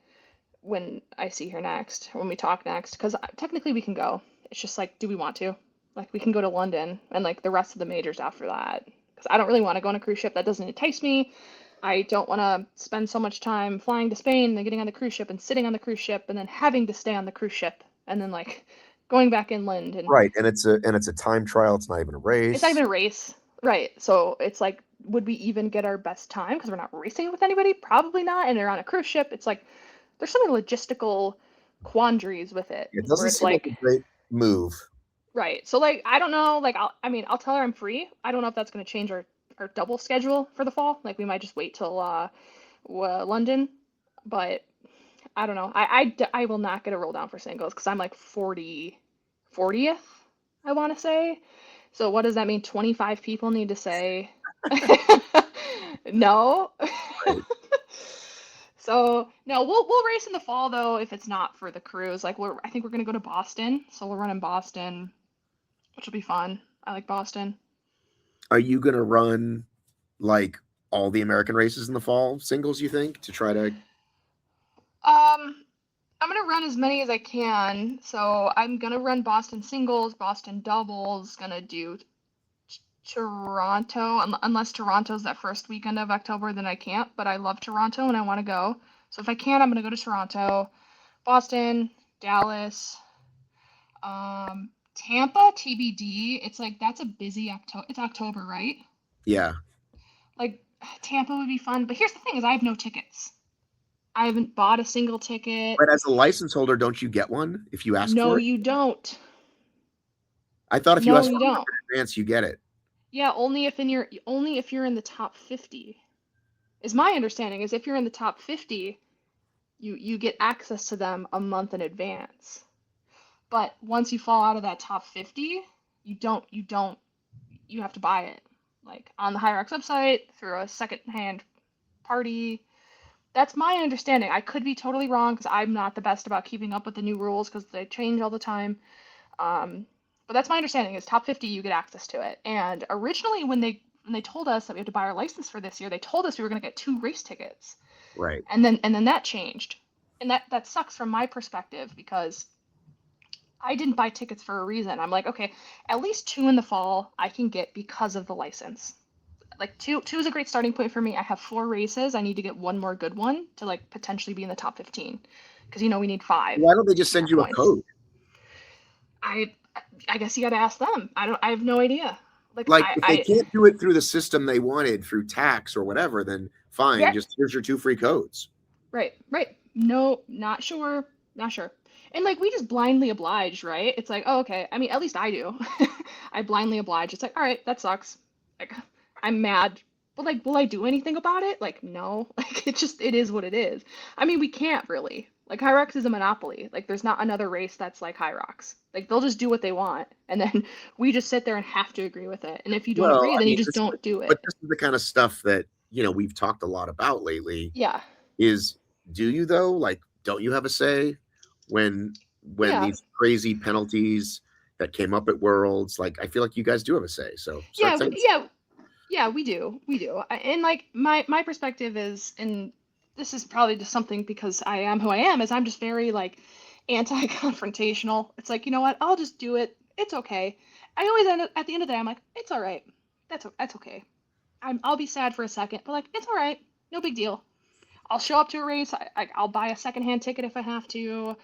Speaker 2: when I see her next, when we talk next, because technically we can go. It's just like, do we want to? Like, we can go to London and like the rest of the majors after that. Because I don't really want to go on a cruise ship. That doesn't entice me. I don't want to spend so much time flying to Spain and then getting on the cruise ship and sitting on the cruise ship and then having to stay on the cruise ship and then like going back inland and
Speaker 1: right, and it's a time trial. It's not even a race.
Speaker 2: it's not even a race, right? So it's like, would we even get our best time because we're not racing with anybody? Probably not. And they're on a cruise ship. It's like there's some logistical quandaries with it
Speaker 1: It
Speaker 2: where
Speaker 1: doesn't
Speaker 2: it's
Speaker 1: seem like a
Speaker 2: like,
Speaker 1: great move.
Speaker 2: right. So like I don't know. Like I'll tell her I'm free. I don't know if that's going to change our double schedule for the fall. Like we might just wait till London, but I don't know. I will not get a roll down for singles because I'm like 40th, I want to say. So what does that mean? 25 people need to say no.
Speaker 1: Right.
Speaker 2: So no, we'll race in the fall though if it's not for the cruise. Like I think we're gonna go to Boston, so we'll run in Boston, which will be fun. I like Boston.
Speaker 1: Are you gonna run like all the American races in the fall singles? You think to try to?
Speaker 2: I'm gonna run as many as I can. So I'm gonna run Boston singles, Boston doubles, gonna do Toronto, unless Toronto's that first weekend of October, then I can't. But I love Toronto and I want to go. So if I can, I'm gonna go to Toronto, Boston, Dallas, Tampa, TBD. It's like that's a busy October. It's October, right?
Speaker 1: Yeah.
Speaker 2: Like Tampa would be fun. But here's the thing: is I have no tickets. I haven't bought a single ticket.
Speaker 1: But as a license holder, don't you get one if you ask
Speaker 2: No,
Speaker 1: for it?
Speaker 2: you don't.
Speaker 1: I thought if you
Speaker 2: No,
Speaker 1: ask for
Speaker 2: you
Speaker 1: it
Speaker 2: don't.
Speaker 1: in advance, you get it.
Speaker 2: Yeah, only if you're in the top 50. Is my understanding is if you're in the top 50, you get access to them a month in advance. But once you fall out of that top 50, you have to buy it. Like on the Hyrox website, through a second-hand party. That's my understanding. I could be totally wrong because I'm not the best about keeping up with the new rules because they change all the time. Um, but that's my understanding is top 50 you get access to it. And originally when they told us that we had to buy our license for this year, they told us we were going to get 2 race tickets.
Speaker 1: Right.
Speaker 2: And then that changed. And that sucks from my perspective because I didn't buy tickets for a reason. I'm like, okay, at least 2 in the fall I can get because of the license. Like two is a great starting point for me. I have 4 races. I need to get one more good one to like potentially be in the top 15 because we need 5
Speaker 1: Why don't they just
Speaker 2: to
Speaker 1: send
Speaker 2: have
Speaker 1: you a
Speaker 2: points.
Speaker 1: code?
Speaker 2: I I guess you got to ask them. I have no idea. Like
Speaker 1: Like if they
Speaker 2: I
Speaker 1: can't do it through the system they wanted through tax or whatever, then fine.
Speaker 2: yeah,
Speaker 1: Just here's your 2 free codes.
Speaker 2: right. No, not sure. And like we just blindly oblige, right? It's like, oh, okay. I mean, at least I do. I blindly oblige. It's like, all right, that sucks. Like I'm mad. But like, will I do anything about it? Like, no. Like it is what it is. I mean, we can't really. Like Hyrox is a monopoly. Like there's not another race that's like Hyrox. Like they'll just do what they want, and then we just sit there and have to agree with it. And if you don't
Speaker 1: Well,
Speaker 2: agree,
Speaker 1: I
Speaker 2: then you
Speaker 1: mean,
Speaker 2: just don't do
Speaker 1: but
Speaker 2: it.
Speaker 1: this is the kind of stuff that, we've talked a lot about lately
Speaker 2: Yeah.
Speaker 1: is do you though? Like, don't you have a say when
Speaker 2: Yeah.
Speaker 1: these crazy penalties that came up at Worlds, like I feel like you guys do have a say. So start
Speaker 2: Yeah.
Speaker 1: saying
Speaker 2: Yeah. Yeah, we do. We do. And like my perspective is, and this is probably just something because I am who I am, is I'm just very like anti-confrontational. It's like, you know what? I'll just do it. It's okay. I always end up, at the end of the day, I'm like, it's all right. That's okay. I'll be sad for a second, but like, it's all right. No big deal. I'll show up to a race. I'll buy a secondhand ticket if I have to.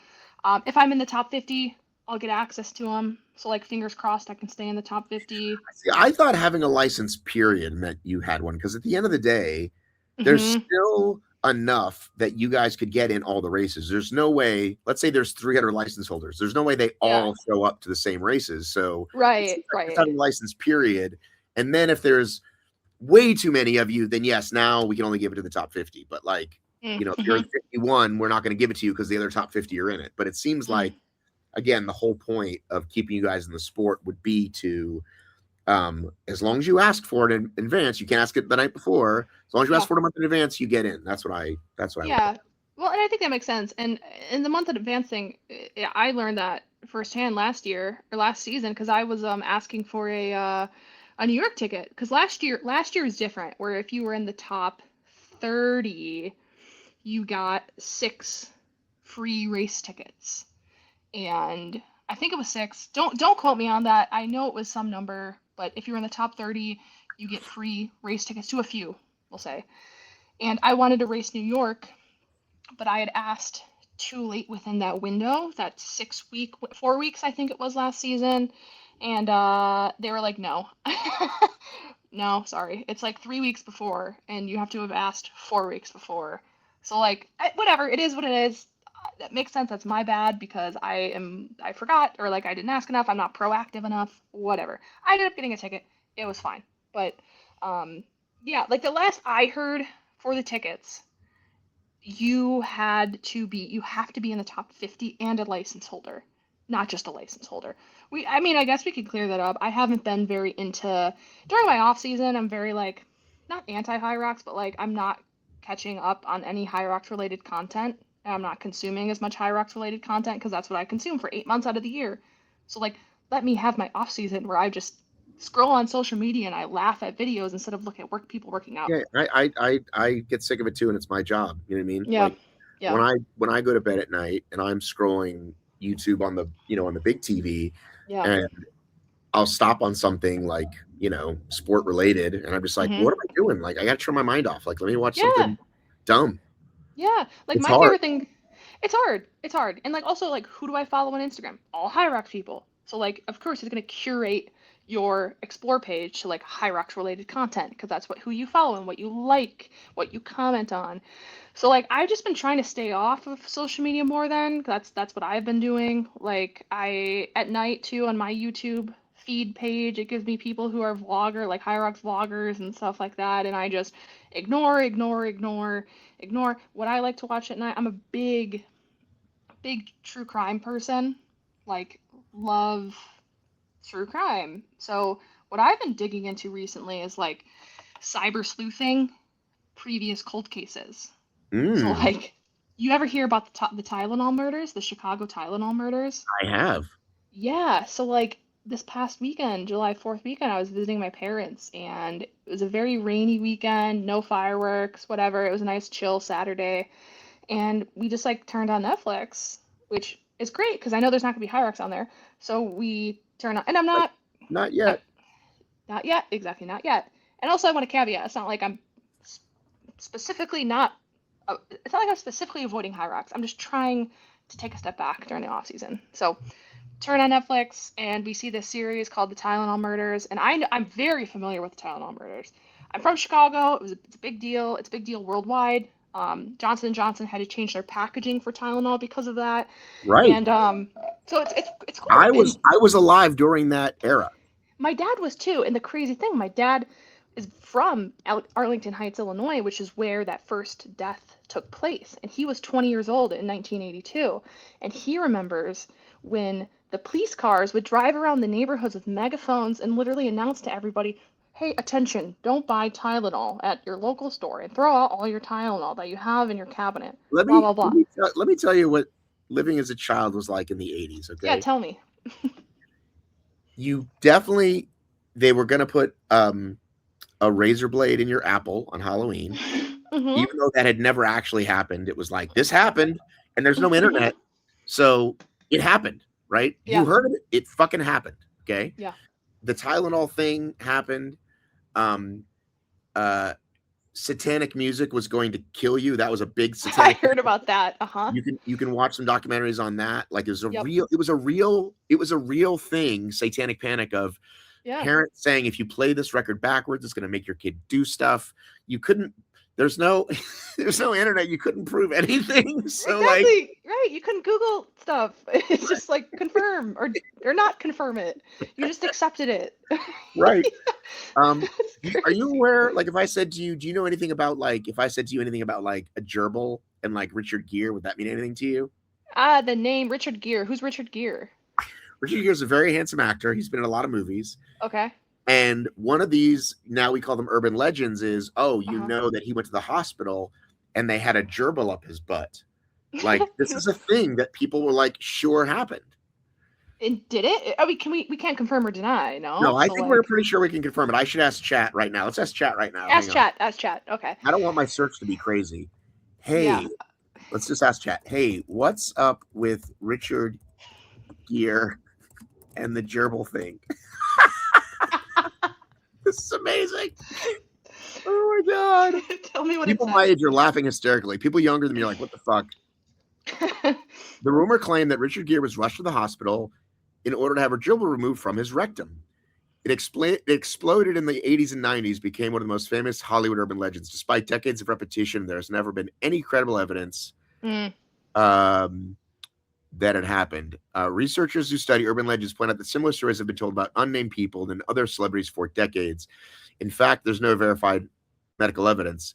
Speaker 2: If I'm in the top 50, I'll get access to them. So like, fingers crossed, I can stay in the top 50.
Speaker 1: See, I thought having a license period meant you had one because at the end of the day, there's
Speaker 2: Hmm.
Speaker 1: still enough that you guys could get in all the races. There's no way, let's say there's 300 license holders. There's no way they
Speaker 2: Yeah.
Speaker 1: all show up to the same races. So it seems
Speaker 2: Right.
Speaker 1: like just
Speaker 2: Right.
Speaker 1: having a license period. And then if there's way too many of you, then yes, now we can only give it to the top 50. But like, if you're in
Speaker 2: Mm-hmm.
Speaker 1: 51, we're not going to give it to you because the other top 50 are in it. But it seems like, again, the whole point of keeping you guys in the sport would be to as long as you ask for it in advance, you can't ask it the night before. As long as you ask
Speaker 2: Yeah.
Speaker 1: for it a month in advance, you get in. That's what I would
Speaker 2: Yeah.
Speaker 1: think.
Speaker 2: Well, and I think that makes sense. And in the month in advance thing, I learned that firsthand last year or last season because I was asking for a New York ticket because last year is different where if you were in the top 30, you got 6 free race tickets. And I think it was 6. Don't quote me on that. I know it was some number, but if you're in the top 30, you get free race tickets to a few, we'll say. And I wanted to race New York, but I had asked too late within that window, that 4 weeks I think it was last season, and they were like, no, no, sorry, it's like 3 weeks before, and you have to have asked 4 weeks before. So like, whatever, it is what it is. That makes sense. That's my bad because I forgot or like I didn't ask enough. I'm not proactive enough. Whatever. I ended up getting a ticket. It was fine, but um, yeah, like the last I heard for the tickets you have to be in the top 50 and a license holder, not just a license holder. I mean, I guess we could clear that up. I haven't been very into during my off season. I'm very like not anti high rocks, but like I'm not catching up on any high rocks related content, and I'm not consuming as much high rocks related content because that's what I consume for 8 months out of the year. So like, let me have my off season where I just scroll on social media and I laugh at videos instead of look at people working out.
Speaker 1: Yeah, I get sick of it too, and it's my job. You know what I mean?
Speaker 2: Yeah,
Speaker 1: Like
Speaker 2: yeah,
Speaker 1: when I go to bed at night and I'm scrolling YouTube on the on the big TV,
Speaker 2: yeah.
Speaker 1: and I'll stop on something like sport related, and I'm just like,
Speaker 2: Hmm.
Speaker 1: what am I doing? Like, I got to turn my mind off. Like, let me watch
Speaker 2: Yeah.
Speaker 1: something dumb.
Speaker 2: Yeah. Like
Speaker 1: It's
Speaker 2: my
Speaker 1: hard.
Speaker 2: favorite thing, it's hard. It's hard. And like also like who do I follow on Instagram? All High Rocks people. So like of course it's gonna curate your explore page to like High Rocks related content because that's who you follow and what you like, what you comment on. So like I've just been trying to stay off of social media more than that's what I've been doing. Like I at night too on my YouTube feed page, it gives me people who are vlogger, like High Rocks vloggers and stuff like that, and I just ignore what I like to watch at night. I'm a big true crime person. Like love true crime. So what I've been digging into recently is like cyber sleuthing previous cold cases. So
Speaker 1: Mm,
Speaker 2: like, you ever hear about the Tylenol murders, the Chicago Tylenol murders?
Speaker 1: I have.
Speaker 2: Yeah. So like this past weekend, July 4th weekend, I was visiting my parents, and it was a very rainy weekend, no fireworks, whatever. It was a nice chill Saturday, and we just like turned on Netflix, which is great because I know there's not gonna be fireworks on there. So we turn on, and I'm
Speaker 1: Like,
Speaker 2: not,
Speaker 1: not
Speaker 2: I,
Speaker 1: yet.
Speaker 2: not yet, exactly, not yet. And also, I want to caveat, it's not like I'm specifically not it's not like I'm specifically avoiding High Rocks. I'm just trying to take a step back during the off season. So turn on Netflix and we see this series called The Tylenol Murders, and I'm very familiar with the Tylenol Murders. I'm from Chicago. It's a big deal. It's a big deal worldwide. Johnson and Johnson had to change their packaging for Tylenol because of that,
Speaker 1: Right.
Speaker 2: and so it's cool. And
Speaker 1: I was alive during that era.
Speaker 2: my dad was too. And the crazy thing, my dad is from Arlington Heights, Illinois, which is where that first death took place. And he was 20 years old in 1982. And he remembers when the police cars would drive around the neighborhoods with megaphones and literally announce to everybody, hey, attention, don't buy Tylenol at your local store and throw out all your Tylenol that you have in your cabinet.
Speaker 1: Let
Speaker 2: Blah,
Speaker 1: me
Speaker 2: blah,
Speaker 1: let
Speaker 2: blah.
Speaker 1: me let me tell you what living as a child was like in the 80s,
Speaker 2: Yeah,
Speaker 1: okay?
Speaker 2: tell me.
Speaker 1: You definitely they were going to put a razor blade in your apple on Halloween,
Speaker 2: Hmm.
Speaker 1: even though that had never actually happened. It was like this happened and there's no internet. So it happened, right? You
Speaker 2: Yeah,
Speaker 1: heard it, it fucking happened, okay?
Speaker 2: yeah.
Speaker 1: The Tylenol thing happened. Um uh Satanic music was going to kill you. That was a big
Speaker 2: I
Speaker 1: satanic.
Speaker 2: heard about that. Uh-huh.
Speaker 1: You can watch some documentaries on that. Like
Speaker 2: Yep.
Speaker 1: it was a real thing, satanic panic of
Speaker 2: Yeah.
Speaker 1: parents saying if you play this record backwards, it's gonna make your kid do stuff. You couldn't there's no there's no internet, you couldn't prove anything. So like
Speaker 2: Exactly. Right. You couldn't Google stuff. It's just like confirm or not confirm it. You just accepted it.
Speaker 1: right.
Speaker 2: It's
Speaker 1: Are you
Speaker 2: crazy.
Speaker 1: aware, like if I said to you, do you know anything about like if I said to you anything about like a gerbil and like Richard Gere, would that mean anything to you?
Speaker 2: Ah, the name Richard Gere. Who's Richard Gere?
Speaker 1: Richard Gere is a very handsome actor. He's been in a lot of movies.
Speaker 2: Okay.
Speaker 1: And one of these, now we call them urban legends, is oh, you
Speaker 2: Uh-huh.
Speaker 1: know that he went to the hospital and they had a gerbil up his butt. Like this is a thing that people were like, sure happened.
Speaker 2: And did it? I mean, we can't confirm or deny, no?
Speaker 1: No, I
Speaker 2: So
Speaker 1: think we're
Speaker 2: like
Speaker 1: pretty sure we can confirm it. I should ask chat right now. Let's ask chat right now.
Speaker 2: ask
Speaker 1: Hang on.
Speaker 2: chat, ask chat. Okay.
Speaker 1: I don't want my search to be crazy.
Speaker 2: Yeah.
Speaker 1: Hey, let's just ask chat. Hey, what's up with Richard Gere and the gerbil thing? This is amazing. Oh my god.
Speaker 2: Tell me what it
Speaker 1: People my
Speaker 2: says.
Speaker 1: age are laughing hysterically. People younger than me are like, what the fuck? The rumor claimed that Richard Gere was rushed to the hospital in order to have her gerbil removed from his rectum. It exploded in the 80s and 90s, became one of the most famous Hollywood urban legends. Despite decades of repetition, there's never been any credible evidence
Speaker 2: Mm.
Speaker 1: um, that it happened. Researchers who study urban legends point out that similar stories have been told about unnamed people and other celebrities for decades. In fact, there's no verified medical evidence.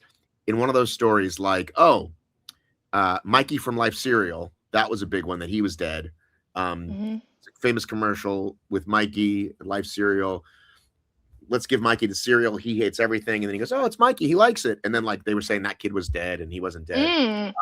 Speaker 1: In one of those stories, like, Mikey from Life Cereal, that was a big one that he was dead.
Speaker 2: Hmm.
Speaker 1: Famous commercial with Mikey, Life Cereal. Let's give Mikey the cereal. He hates everything. And then he goes, oh, it's Mikey. He likes it. And then like they were saying that kid was dead and he wasn't dead.
Speaker 2: Mm.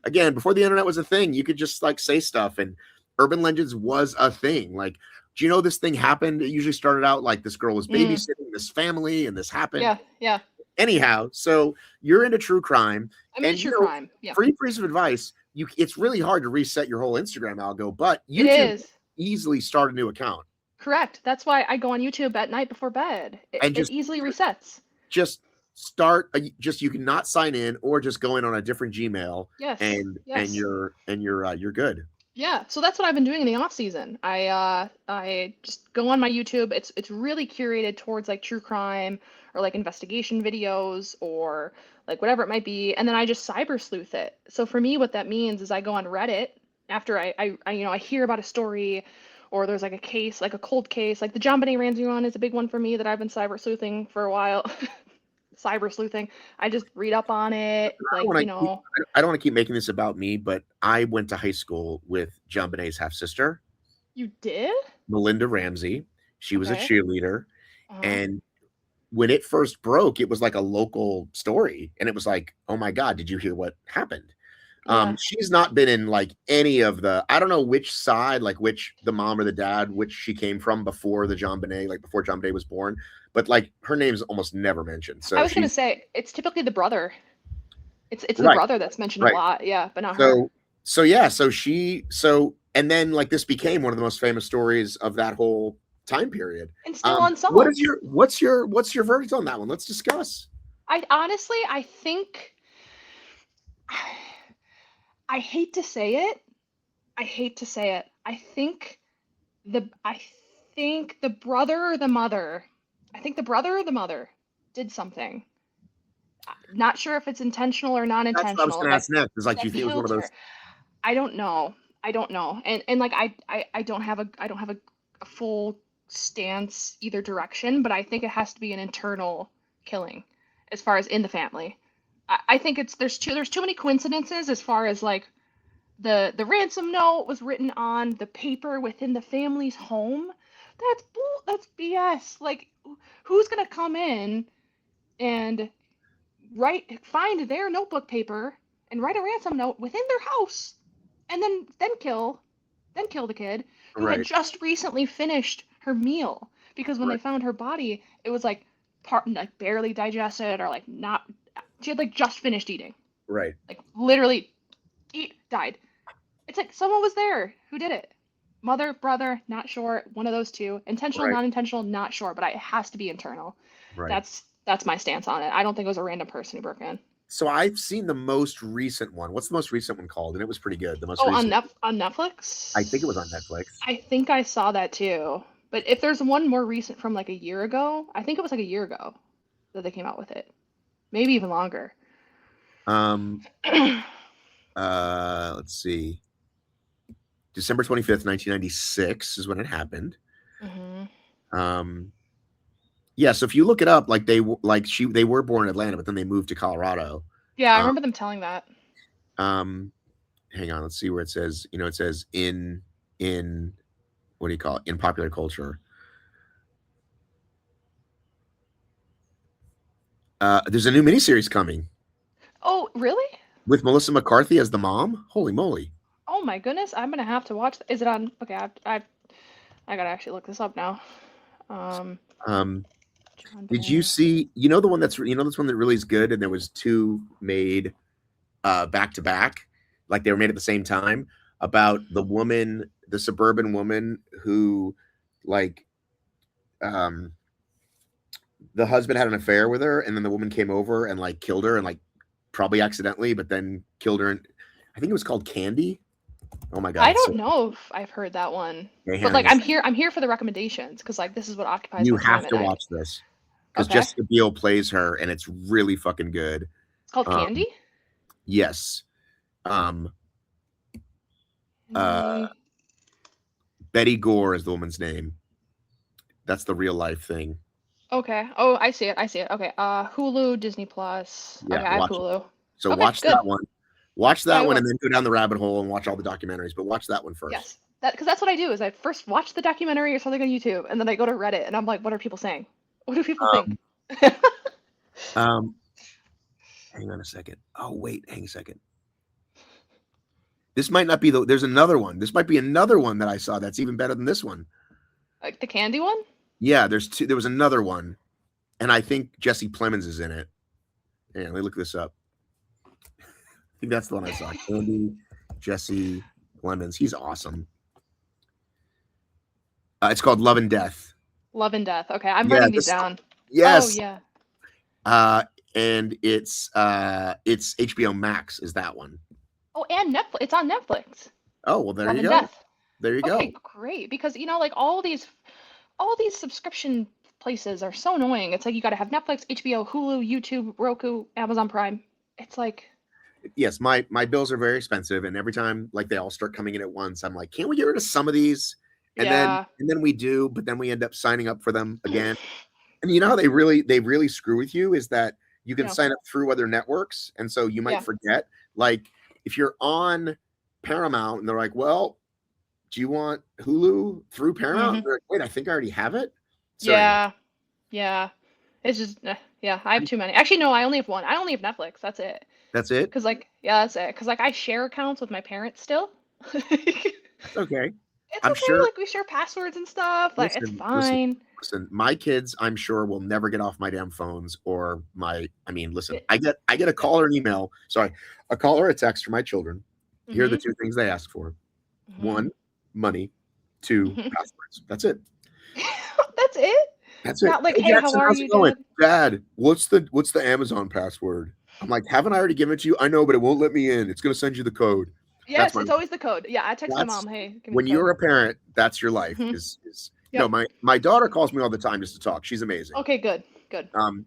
Speaker 1: Again, before the internet was a thing, you could just like say stuff and urban legends was a thing. Like, do you know this thing happened? It usually started out like this girl was
Speaker 2: Mm.
Speaker 1: babysitting this family and this happened.
Speaker 2: Yeah, yeah.
Speaker 1: Anyhow, so you're into true crime
Speaker 2: I'm into
Speaker 1: and
Speaker 2: true crime. Yeah.
Speaker 1: free piece of advice, it's really hard to reset your whole Instagram algo, but
Speaker 2: It
Speaker 1: you can
Speaker 2: is.
Speaker 1: easily start a new account.
Speaker 2: Correct. That's why I go on YouTube at night before bed.
Speaker 1: and
Speaker 2: It easily resets.
Speaker 1: just start just you can not sign in or just go in on a different Gmail
Speaker 2: Yes.
Speaker 1: and
Speaker 2: Yes.
Speaker 1: you're good.
Speaker 2: Yeah, so that's what I've been doing in the off season. I just go on my YouTube. It's really curated towards like true crime or like investigation videos or like whatever it might be, and then I just cyber sleuth it. So for me, what that means is I go on Reddit after I I hear about a story or there's like a case, like a cold case, like the John Benet Ramsey one is a big one for me that I've been cyber sleuthing for a while. Cyber sleuthing. I just read up on it, like,
Speaker 1: I don't want to keep making this about me, but I went to high school with John Benet's half sister,
Speaker 2: you did?
Speaker 1: Melinda Ramsey. She was a
Speaker 2: Okay.
Speaker 1: cheerleader,
Speaker 2: Uh-huh.
Speaker 1: and when it first broke, it was like a local story, and it was like, oh my god, did you hear what happened?
Speaker 2: Yeah.
Speaker 1: She's not been in like any of the, I don't know which side, like which the mom or the dad, which she came from before the John Benet, like before John Benet was born, but like her name's almost never mentioned.
Speaker 2: I
Speaker 1: So
Speaker 2: was gonna
Speaker 1: she's
Speaker 2: say it's typically the brother. It's the
Speaker 1: right,
Speaker 2: brother that's mentioned a
Speaker 1: right.
Speaker 2: lot, yeah, but not her.
Speaker 1: So yeah, and then like this became one of the most famous stories of that whole time period.
Speaker 2: And still
Speaker 1: What is
Speaker 2: unsolved.
Speaker 1: what's your verdict on that one? Let's discuss.
Speaker 2: I honestly, I think I hate to say it. I hate to say it. I think the brother or the mother. I think the brother or the mother did something. Not sure if it's intentional or
Speaker 1: That's what I was
Speaker 2: non-intentional
Speaker 1: going to
Speaker 2: that
Speaker 1: ask next. Is like, do
Speaker 2: that
Speaker 1: you think it was one
Speaker 2: killed
Speaker 1: of
Speaker 2: her.
Speaker 1: those?
Speaker 2: I don't know. I don't know. And like I don't have a full stance either direction, but I think it has to be an internal killing as far as in the family. I think it's there's too many coincidences as far as like the ransom note was written on the paper within the family's home. That's BS. Like who's gonna come in and find their notebook paper and write a ransom note within their house and then kill the kid who had
Speaker 1: Right,
Speaker 2: just recently finished her meal because when they
Speaker 1: right,
Speaker 2: found her body it was like like barely digested or like not she had like just finished eating,
Speaker 1: right,
Speaker 2: like literally died. It's like someone was there who did it. Mother, brother, not sure, one of those two. Intentional,
Speaker 1: right,
Speaker 2: non-intentional, not sure, but it has to be internal.
Speaker 1: right.
Speaker 2: That's my stance on it. I don't think it was a random person who broke in.
Speaker 1: So I've seen the most recent one. What's the most recent one called? And it was pretty good. The most
Speaker 2: Oh,
Speaker 1: recent,
Speaker 2: On
Speaker 1: I think it was on
Speaker 2: Netflix?
Speaker 1: Netflix.
Speaker 2: I think I saw that too. But if there's one more recent from like a year ago, I think it was like a year ago that they came out with it. Maybe even longer.
Speaker 1: Um, let's see. December 25th, 1996 is when it happened.
Speaker 2: hmm
Speaker 1: Um, yeah, so if you look it up, like they were born in Atlanta, but then they moved to Colorado.
Speaker 2: Yeah, I
Speaker 1: Um,
Speaker 2: remember them telling that.
Speaker 1: um, hang on, let's see where it says, it says in what do you call it? In popular culture. There's a new miniseries coming
Speaker 2: Oh, really?
Speaker 1: with Melissa McCarthy as the mom. Holy moly.
Speaker 2: Oh my goodness, I'm gonna have to watch. Is it on? Okay, I gotta actually look this up now. Um,
Speaker 1: Um,
Speaker 2: John
Speaker 1: did you
Speaker 2: Benet.
Speaker 1: see, this one that really is good, and there was two made back to back, like they were made at the same time, about the suburban woman who, like, um, the husband had an affair with her, and then the woman came over and like killed her, and like probably accidentally, but then killed her. And I think it was called Candy. Oh my god,
Speaker 2: I
Speaker 1: it's so
Speaker 2: don't know if I've heard that one,
Speaker 1: okay,
Speaker 2: but
Speaker 1: hang on,
Speaker 2: like I'm here for the recommendations because like this is what occupies
Speaker 1: you
Speaker 2: my time
Speaker 1: have
Speaker 2: at
Speaker 1: to
Speaker 2: night.
Speaker 1: watch this because
Speaker 2: Okay,
Speaker 1: Jessica Biel plays her, and it's really fucking good.
Speaker 2: it's called
Speaker 1: Um,
Speaker 2: Candy.
Speaker 1: yes. Um, uh,
Speaker 2: Candy.
Speaker 1: Betty Gore is the woman's name. That's the real life thing.
Speaker 2: Okay. Oh, I see it. I see it. Okay. Hulu, Disney Plus.
Speaker 1: Yeah,
Speaker 2: Okay, I have
Speaker 1: watch it.
Speaker 2: Hulu.
Speaker 1: So
Speaker 2: Okay,
Speaker 1: watch
Speaker 2: good.
Speaker 1: that one. Watch
Speaker 2: Yeah,
Speaker 1: that
Speaker 2: I
Speaker 1: one,
Speaker 2: will.
Speaker 1: and then go down the rabbit hole and watch all the documentaries. But watch that one first.
Speaker 2: Yes. That because that's what I do is I first watch the documentary or something on YouTube and then I go to Reddit and I'm like, what are people saying? What do people think?
Speaker 1: Um, um, hang on a second. Oh wait, hang a second. This might not be the. There's another one. This might be another one that I saw that's even better than this one.
Speaker 2: Like the candy one?
Speaker 1: Yeah, there's two. There was another one, and I think Jesse Plemons is in it. Hang on, let me look this up. I think that's the one I saw. Candy, Jesse Plemons. He's awesome. It's called Love and Death.
Speaker 2: Love and Death. Okay, I'm
Speaker 1: Yeah,
Speaker 2: writing these down. Oh
Speaker 1: yes.
Speaker 2: yeah.
Speaker 1: And it's HBO Max is that one.
Speaker 2: Oh, and Netflix. It's on Netflix.
Speaker 1: Oh, well, there
Speaker 2: Love
Speaker 1: you
Speaker 2: and
Speaker 1: go.
Speaker 2: Death.
Speaker 1: There you
Speaker 2: Okay,
Speaker 1: go.
Speaker 2: great. Because like all these subscription places are so annoying. It's like you got to have Netflix, HBO, Hulu, YouTube, Roku, Amazon Prime. It's like,
Speaker 1: Yes, my bills are very expensive, and every time like they all start coming in at once, I'm like, can't we get rid of some of these?
Speaker 2: yeah.
Speaker 1: And then we do, but then we end up signing up for them again. And you know how they really screw with you is that you can
Speaker 2: Yeah.
Speaker 1: sign up through other networks, and so you might
Speaker 2: Yeah.
Speaker 1: forget. Like if you're on Paramount and they're like, "Well, do you want Hulu through Paramount?"
Speaker 2: Hmm.
Speaker 1: And they're like, "Wait, I think I already have it." So anyway,
Speaker 2: Yeah. Yeah. It's just, yeah, I have too many. Actually, no, I only have one. I only have Netflix. That's it.
Speaker 1: that's it.
Speaker 2: Cause like, yeah, that's it. Cause like I share accounts with my parents still.
Speaker 1: That's okay.
Speaker 2: It's
Speaker 1: I'm
Speaker 2: okay.
Speaker 1: sure.
Speaker 2: Like we share passwords and stuff. Like it's
Speaker 1: Listen, listen,
Speaker 2: fine.
Speaker 1: listen. My kids, I'm sure, will never get off my damn phones or my. I mean, listen.
Speaker 2: It,
Speaker 1: I get a
Speaker 2: yeah.
Speaker 1: call or an email. Sorry, a call or a text from my children. Here are the
Speaker 2: Mhm.
Speaker 1: two things they ask for:
Speaker 2: Mhm.
Speaker 1: one, money; two,
Speaker 2: Mhm.
Speaker 1: passwords. That's it.
Speaker 2: That's it.
Speaker 1: That's it.
Speaker 2: Not like,
Speaker 1: Hey
Speaker 2: hey, how
Speaker 1: Jackson,
Speaker 2: are
Speaker 1: how's it
Speaker 2: you,
Speaker 1: going?
Speaker 2: Dad?
Speaker 1: Dad, what's the Amazon password? I'm like, haven't I already given it to you? I know, but it won't let me in. It's gonna send you the code. That's
Speaker 2: Yes,
Speaker 1: my
Speaker 2: it's always the code. Yeah, I text my
Speaker 1: that's
Speaker 2: mom, hey, give me the
Speaker 1: when
Speaker 2: code.
Speaker 1: you're a parent, that's your life.
Speaker 2: Mhm.
Speaker 1: Is no,
Speaker 2: Yep.
Speaker 1: my daughter calls me all the time just to talk. She's amazing.
Speaker 2: Okay, good. Good.
Speaker 1: Um,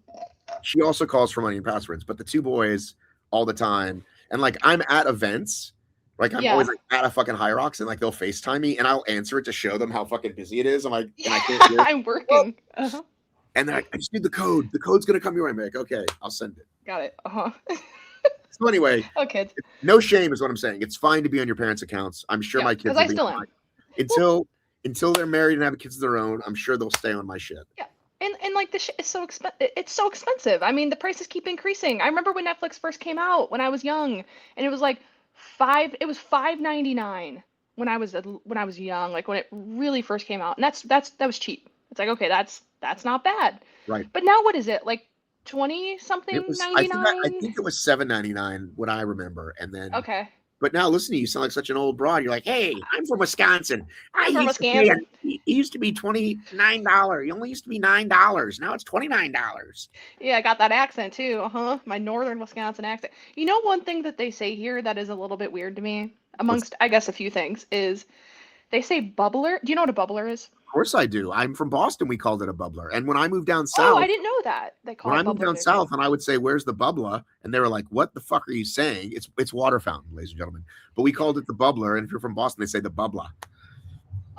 Speaker 1: she also calls for money and passwords, but the two boys all the time. And like I'm at events, like I'm always
Speaker 2: Yeah.
Speaker 1: like at a fucking High Rocks, and like they'll FaceTime me, and I'll answer it to show them how fucking busy it is. I'm like, and
Speaker 2: Yeah,
Speaker 1: I can't hear.
Speaker 2: I'm
Speaker 1: Well,
Speaker 2: working. Uh-huh.
Speaker 1: and they're like, I just need the code. The code's gonna come your way. I'm like, okay, I'll send it.
Speaker 2: Got it. Uh-huh.
Speaker 1: So anyway,
Speaker 2: Okay.
Speaker 1: no shame is what I'm saying. It's fine to be on your parents' accounts. I'm sure
Speaker 2: Yeah,
Speaker 1: my
Speaker 2: because
Speaker 1: kids will
Speaker 2: I
Speaker 1: be on
Speaker 2: still
Speaker 1: mine
Speaker 2: am. Well,
Speaker 1: until they're married and have kids of their own. I'm sure they'll stay on my shit.
Speaker 2: yeah. And like the shit is so it's so expensive. I mean, the prices keep increasing. I remember when Netflix first came out when I was young, and it was like it was 5.99 when I was young, like when it really first came out. And that was cheap. It's like, okay, that's not bad.
Speaker 1: Right.
Speaker 2: But now what is it? Like 20
Speaker 1: It
Speaker 2: something
Speaker 1: was. I
Speaker 2: 99?
Speaker 1: think it was $7.99 what I remember, and then.
Speaker 2: Okay.
Speaker 1: But now listen to you. You sound like such an old broad. You're like, hey, I'm from Wisconsin. I
Speaker 2: I'm from
Speaker 1: used to pay.
Speaker 2: Wisconsin.
Speaker 1: It used to be $29. It only used to be $9. Now it's $29.
Speaker 2: Yeah, I got that accent too. Uh-huh. My northern Wisconsin accent. You know, one thing that they say here that is a little bit weird to me,
Speaker 1: What's
Speaker 2: amongst, I guess, a few things, is they say bubbler. Do you know what a bubbler is?
Speaker 1: Of course I do. I'm from Boston. We called it a bubbler. And when I moved down
Speaker 2: Oh, I
Speaker 1: south,
Speaker 2: didn't know that. They
Speaker 1: when
Speaker 2: call
Speaker 1: I
Speaker 2: it
Speaker 1: moved
Speaker 2: bubbler
Speaker 1: down
Speaker 2: there too.
Speaker 1: south, and I would say, "Where's the bubbler?" And they were like, "What the fuck are you saying?" It's water fountain, ladies and gentlemen. But we
Speaker 2: Yeah.
Speaker 1: called it the bubbler. And if you're from Boston, they say the bubbler.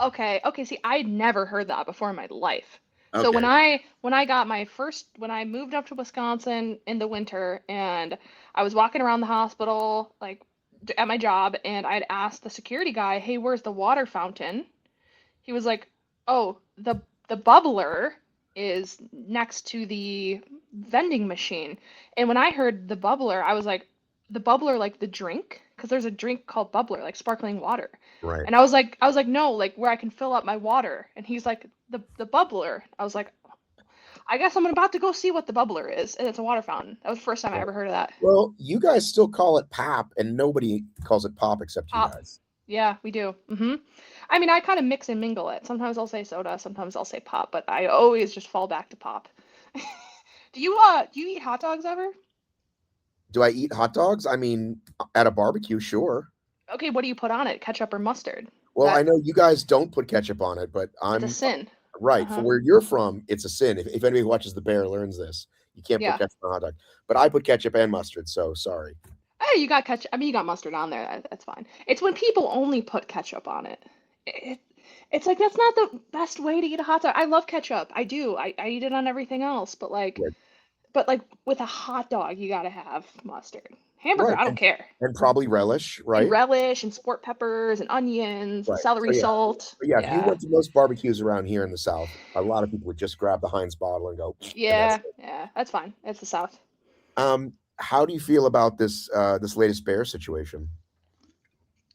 Speaker 2: Okay. Okay. See, I'd never heard that before in my life. So when
Speaker 1: Okay,
Speaker 2: I got my first when I moved up to Wisconsin in the winter and I was walking around the hospital like at my job and I'd asked the security guy, "Hey, where's the water fountain?" He was like, "Oh, the bubbler is next to the vending machine." And when I heard the bubbler, I was like, "The bubbler like the drink?" Because there's a drink called bubbler, like sparkling water.
Speaker 1: right.
Speaker 2: And I was like, "No, like where I can fill up my water." And he's like, "The bubbler." I was like, "I guess I'm about to go see what the bubbler is." And it's a water fountain. That was the first time I
Speaker 1: Right.
Speaker 2: ever heard of that.
Speaker 1: Well, you guys still call it pop, and nobody calls it pop except you
Speaker 2: Pop.
Speaker 1: guys.
Speaker 2: Yeah, we do. I mean, I kind of mix and mingle it. Sometimes I'll say soda, sometimes I'll say pop, but I always just fall back to pop. Do you eat hot dogs ever?
Speaker 1: Do I eat hot dogs? I mean, at a barbecue, sure.
Speaker 2: Okay, what do you put on it? Ketchup or mustard?
Speaker 1: Well, I
Speaker 2: That
Speaker 1: know you guys don't put ketchup on it, but
Speaker 2: it's a
Speaker 1: I'm
Speaker 2: sin.
Speaker 1: right. For
Speaker 2: Uh-huh.
Speaker 1: where you're from, it's a sin. If anybody who watches The Bear learns this, you can't put
Speaker 2: Yeah.
Speaker 1: ketchup on a hot dog. But I put ketchup and mustard, so sorry.
Speaker 2: Oh, you got ketchup. I mean, you got mustard on there. That's fine. It's when people only put ketchup on it. It it's like that's not the best way to eat a hot dog. I love ketchup. I do. I eat it on everything else, but like with a hot dog, you gotta have mustard. Hamburger,
Speaker 1: Right,
Speaker 2: I don't care.
Speaker 1: and probably relish,
Speaker 2: And
Speaker 1: right?
Speaker 2: relish and sport peppers and onions and
Speaker 1: Right.
Speaker 2: celery salt.
Speaker 1: So yeah, if you
Speaker 2: Yeah.
Speaker 1: went to most barbecues around here in the South, a lot of people would just grab the Heinz bottle and go, and that's
Speaker 2: Yeah.
Speaker 1: it.
Speaker 2: Yeah. That's fine. It's the South.
Speaker 1: How do you feel about this latest bear situation?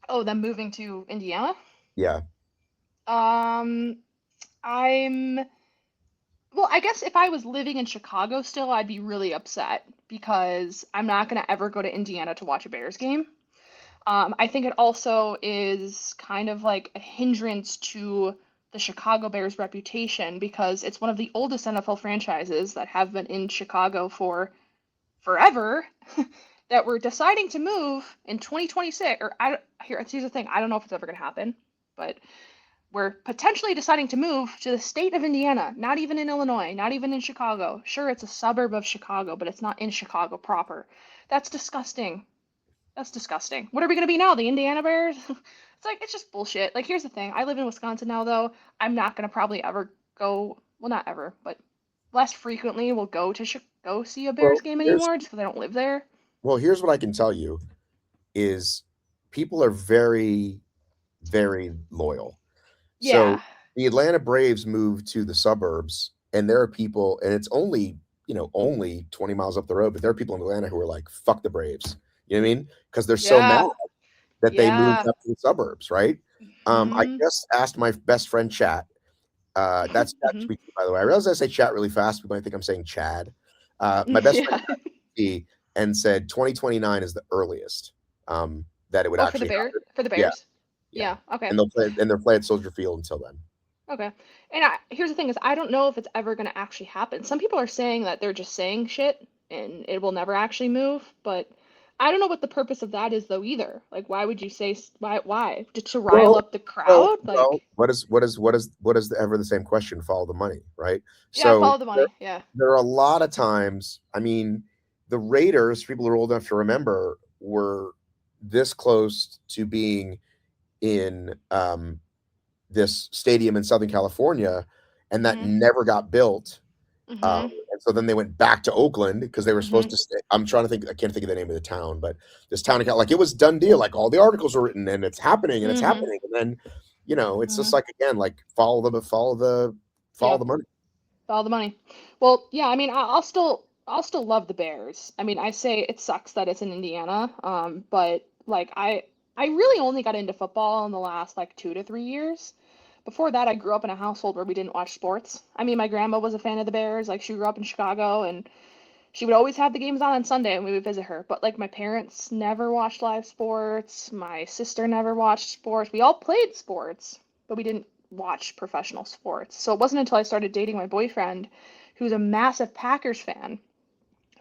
Speaker 2: Oh, them moving to Indiana?
Speaker 1: Yeah.
Speaker 2: Um, I'm well, I guess if I was living in Chicago still, I'd be really upset because I'm not gonna ever go to Indiana to watch a Bears game. I think it also is kind of like a hindrance to the Chicago Bears reputation because it's one of the oldest NFL franchises that have been in Chicago for forever that we're deciding to move in 2026 or here's the thing, I don't know if it's ever going to happen, but we're potentially deciding to move to the state of Indiana, not even in Illinois, not even in Chicago. Sure, it's a suburb of Chicago, but it's not in Chicago proper. That's disgusting. That's disgusting. What are we going to be now? The Indiana Bears? It's like, it's just bullshit. Like, here's the thing. I live in Wisconsin now, though. I'm not going to probably ever go, well, not ever, but less frequently will go to go see a Bears
Speaker 1: Well,
Speaker 2: game anymore just because I don't live there.
Speaker 1: here's what I can tell you is people are very, very loyal. So
Speaker 2: Yeah.
Speaker 1: the Atlanta Braves moved to the suburbs, and there are people, and it's only, only 20 miles up the road, but there are people in Atlanta who are like, fuck the Braves. You know what I mean? Because they're so mad
Speaker 2: Yeah.
Speaker 1: that they moved
Speaker 2: Yeah.
Speaker 1: up to the suburbs, right? I
Speaker 2: Hmm.
Speaker 1: just asked my best friend Chat. That's Chat
Speaker 2: Hmm.
Speaker 1: speaking, by the way. I realize I say Chat really fast. People might think I'm saying Chad. My best friend
Speaker 2: Yeah.
Speaker 1: Chat and said 2029 is the earliest that it would
Speaker 2: Oh, for the
Speaker 1: actually
Speaker 2: Bears?
Speaker 1: happen.
Speaker 2: For the
Speaker 1: Yeah,
Speaker 2: Bears?
Speaker 1: yeah,
Speaker 2: Yeah. Okay.
Speaker 1: and they'll play at Soldier Field until then.
Speaker 2: Okay. And here's the thing is I don't know if it's ever going to actually happen. Some people are saying that they're just saying shit and it will never actually move, but I don't know what the purpose of that is though either. Like why would you say why? To rile
Speaker 1: Well,
Speaker 2: up the crowd? Like
Speaker 1: what is ever the same question? Follow the money, right?
Speaker 2: yeah,
Speaker 1: So
Speaker 2: follow the money. Yeah.
Speaker 1: there are a lot of times. I mean, the Raiders, people who are old enough to remember, were this close to being in this stadium in Southern California, and that
Speaker 2: Mhm.
Speaker 1: never got built.
Speaker 2: Mhm.
Speaker 1: And so then they went back to Oakland because they were supposed
Speaker 2: Mhm.
Speaker 1: to stay. I'm trying to think. I can't think of the name of the town, but this town, like it was done deal. Like all the articles were written, and it's happening, and it's
Speaker 2: Mhm.
Speaker 1: happening. And then, it's just
Speaker 2: Mhm.
Speaker 1: like again, like follow
Speaker 2: Yeah,
Speaker 1: the money.
Speaker 2: follow the money. Well, yeah, I mean, I'll still love the Bears. I mean, I say it sucks that it's in Indiana, but like I really only got into football in the last like 2 to 3 years. Before that, I grew up in a household where we didn't watch sports. I mean, my grandma was a fan of the Bears. Like, she grew up in Chicago, and she would always have the games on Sunday, and we would visit her. But like, my parents never watched live sports. My sister never watched sports. We all played sports, but we didn't watch professional sports. So it wasn't until I started dating my boyfriend, who's a massive Packers fan,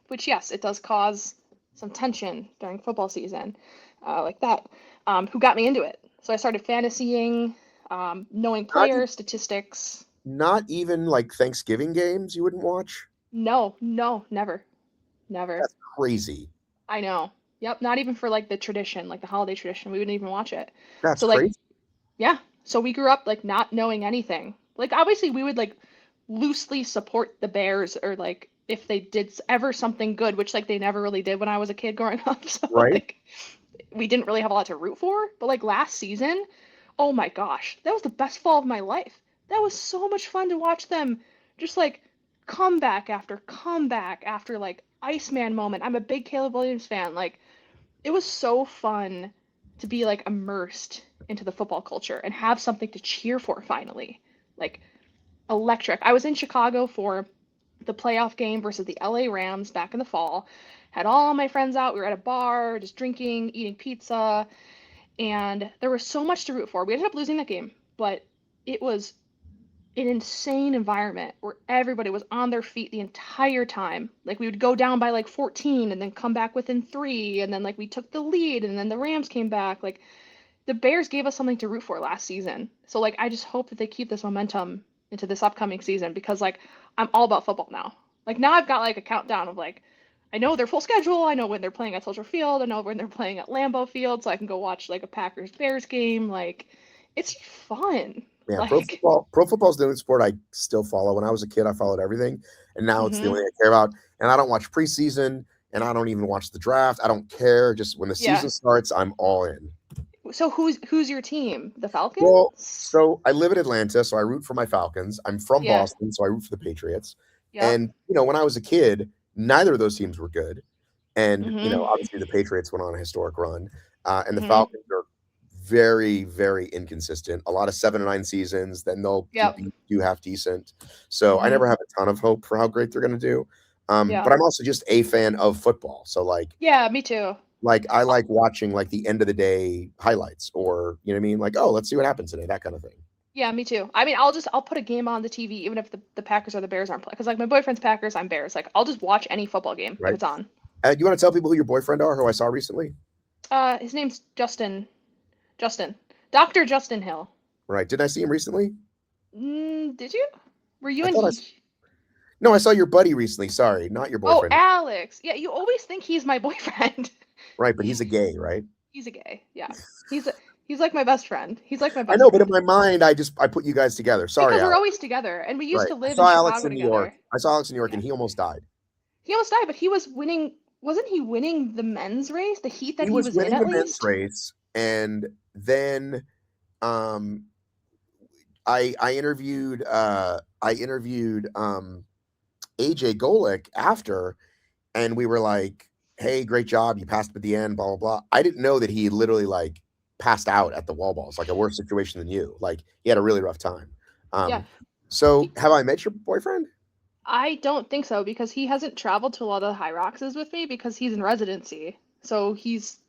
Speaker 2: which yes, it does cause some tension during football season, like that, who got me into it. So I started fantasying, knowing
Speaker 1: Not, e-
Speaker 2: players, statistics.
Speaker 1: not even like Thanksgiving games you wouldn't watch.
Speaker 2: No, no, never, never.
Speaker 1: That's crazy.
Speaker 2: I know. Yep, not even for like the tradition, like the holiday tradition. We wouldn't even watch it.
Speaker 1: That's
Speaker 2: So like,
Speaker 1: crazy.
Speaker 2: yeah. So we grew up like not knowing anything. Like obviously we would like loosely support the Bears or like if they did ever something good, which like they never really did when I was a kid growing up. So
Speaker 1: Right?
Speaker 2: like we didn't really have a lot to root for. But like last season, oh my gosh, that was the best fall of my life. That was so much fun to watch them just like comeback after like Iceman moment. I'm a big Caleb Williams fan. Like it was so fun to be like immersed into the football culture and have something to cheer for finally. Like electric. I was in Chicago for the playoff game versus the LA Rams back in the fall. Had all my friends out. We were at a bar, just drinking, eating pizza, and there was so much to root for. We ended up losing that game, but it was an insane environment where everybody was on their feet the entire time. Like we would go down by like 14 and then come back within 3 and then like we took the lead and then the Rams came back. Like the Bears gave us something to root for last season. So like I just hope that they keep this momentum into this upcoming season because like I'm all about football now. Like now I've got like a countdown of like I know their full schedule. I know when they're playing at Soldier Field. I know when they're playing at Lambeau Field, so I can go watch like a Packers Bears game. Like it's fun.
Speaker 1: Yeah,
Speaker 2: Like
Speaker 1: pro football is the only sport I still follow. When I was a kid, I followed everything, and now it's the
Speaker 2: mhm.
Speaker 1: only thing I care about. And I don't watch preseason, and I don't even watch the draft. I don't care. Just when the
Speaker 2: Yeah.
Speaker 1: season starts, I'm all in.
Speaker 2: So who's your team? The
Speaker 1: Well,
Speaker 2: Falcons?
Speaker 1: so I live in Atlanta, so I root for my Falcons. I'm from
Speaker 2: Yeah.
Speaker 1: Boston, so I root for the Patriots.
Speaker 2: Yep.
Speaker 1: And when I was a kid, neither of those teams were good. And
Speaker 2: Mhm.
Speaker 1: obviously the Patriots went on a historic run, and the
Speaker 2: Mhm.
Speaker 1: Falcons are very, very inconsistent. A lot of 7-9 seasons, then they'll
Speaker 2: Yep.
Speaker 1: do half decent. So I
Speaker 2: Mhm.
Speaker 1: never have a ton of hope for how great they're going to do.
Speaker 2: Yeah.
Speaker 1: But I'm also just a fan of football. So
Speaker 2: Yeah, me too.
Speaker 1: I like watching like the end of the day highlights, or you know what I mean, like, oh, let's see what happens today, that kind of thing.
Speaker 2: Yeah, me too. I mean, I'll put a game on the TV even if the Packers or the Bears aren't playing. Because like my boyfriend's Packers, I'm Bears. Like I'll just watch any football game if
Speaker 1: right?
Speaker 2: it's on.
Speaker 1: You want to tell people who your boyfriend are, who I saw recently?
Speaker 2: His name's Justin. Justin. Dr. Justin Hill.
Speaker 1: Right? Didn't I see him recently?
Speaker 2: Did you? Were you
Speaker 1: I
Speaker 2: in?
Speaker 1: thought No, I saw your buddy recently. Sorry, not your
Speaker 2: Oh,
Speaker 1: boyfriend.
Speaker 2: Alex. Yeah, you always think he's my boyfriend.
Speaker 1: Right, but he's a gay, right?
Speaker 2: He's a gay. Yeah. He's a, he's like my best friend. He's like my
Speaker 1: I
Speaker 2: best
Speaker 1: know, but in
Speaker 2: friend.
Speaker 1: my mind, I put you guys together. Sorry,
Speaker 2: Because we're
Speaker 1: Alex.
Speaker 2: always together and we used
Speaker 1: Right.
Speaker 2: to
Speaker 1: I
Speaker 2: live in
Speaker 1: saw Alex
Speaker 2: Chicago
Speaker 1: in New York.
Speaker 2: together.
Speaker 1: I saw Alex in New York,
Speaker 2: Yeah.
Speaker 1: and he almost died.
Speaker 2: He almost died, but he was winning. Wasn't he winning the men's race? The heat that
Speaker 1: He
Speaker 2: he
Speaker 1: was
Speaker 2: was in
Speaker 1: winning
Speaker 2: at
Speaker 1: the men's
Speaker 2: least?
Speaker 1: race, and then um, I interviewed AJ Golick after, and we were like, "Hey, great job! You passed at the end." Blah blah blah. I didn't know that he literally like passed out at the wall balls, like a worse situation than you. Like he had a really rough time.
Speaker 2: Yeah.
Speaker 1: So
Speaker 2: He,
Speaker 1: have I met your boyfriend?
Speaker 2: I don't think so because he hasn't traveled to a lot of the high rocks with me because he's in residency. So he's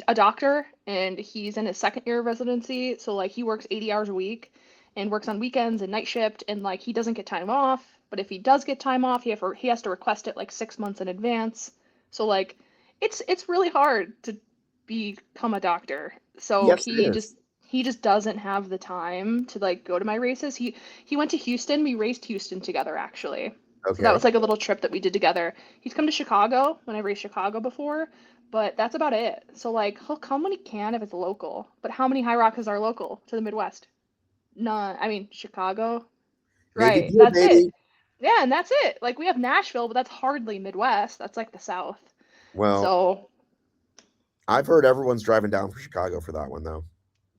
Speaker 2: a doctor and he's in his second year of residency. So like he works 80 hours a week and works on weekends and night shift and like he doesn't get time off. But if he does get time off, he has to request it like 6 months in advance. So like it's really hard to become a doctor. So
Speaker 1: Yes, it is.
Speaker 2: he just doesn't have the time to like go to my races. He went to Houston. We raced Houston together actually. So that
Speaker 1: Okay.
Speaker 2: was like a little trip that we did together. He's come to Chicago when I raced Chicago before, but that's about it. So like he'll come when he can if it's local. But how many high rockers are local to the Midwest? None. I mean, Chicago.
Speaker 1: Navy
Speaker 2: Right.
Speaker 1: Pier,
Speaker 2: That's it.
Speaker 1: baby.
Speaker 2: Yeah, and that's it. Like we have Nashville, but that's hardly Midwest. That's like the South.
Speaker 1: Well,
Speaker 2: So
Speaker 1: I've heard everyone's driving down from Chicago for that one, though.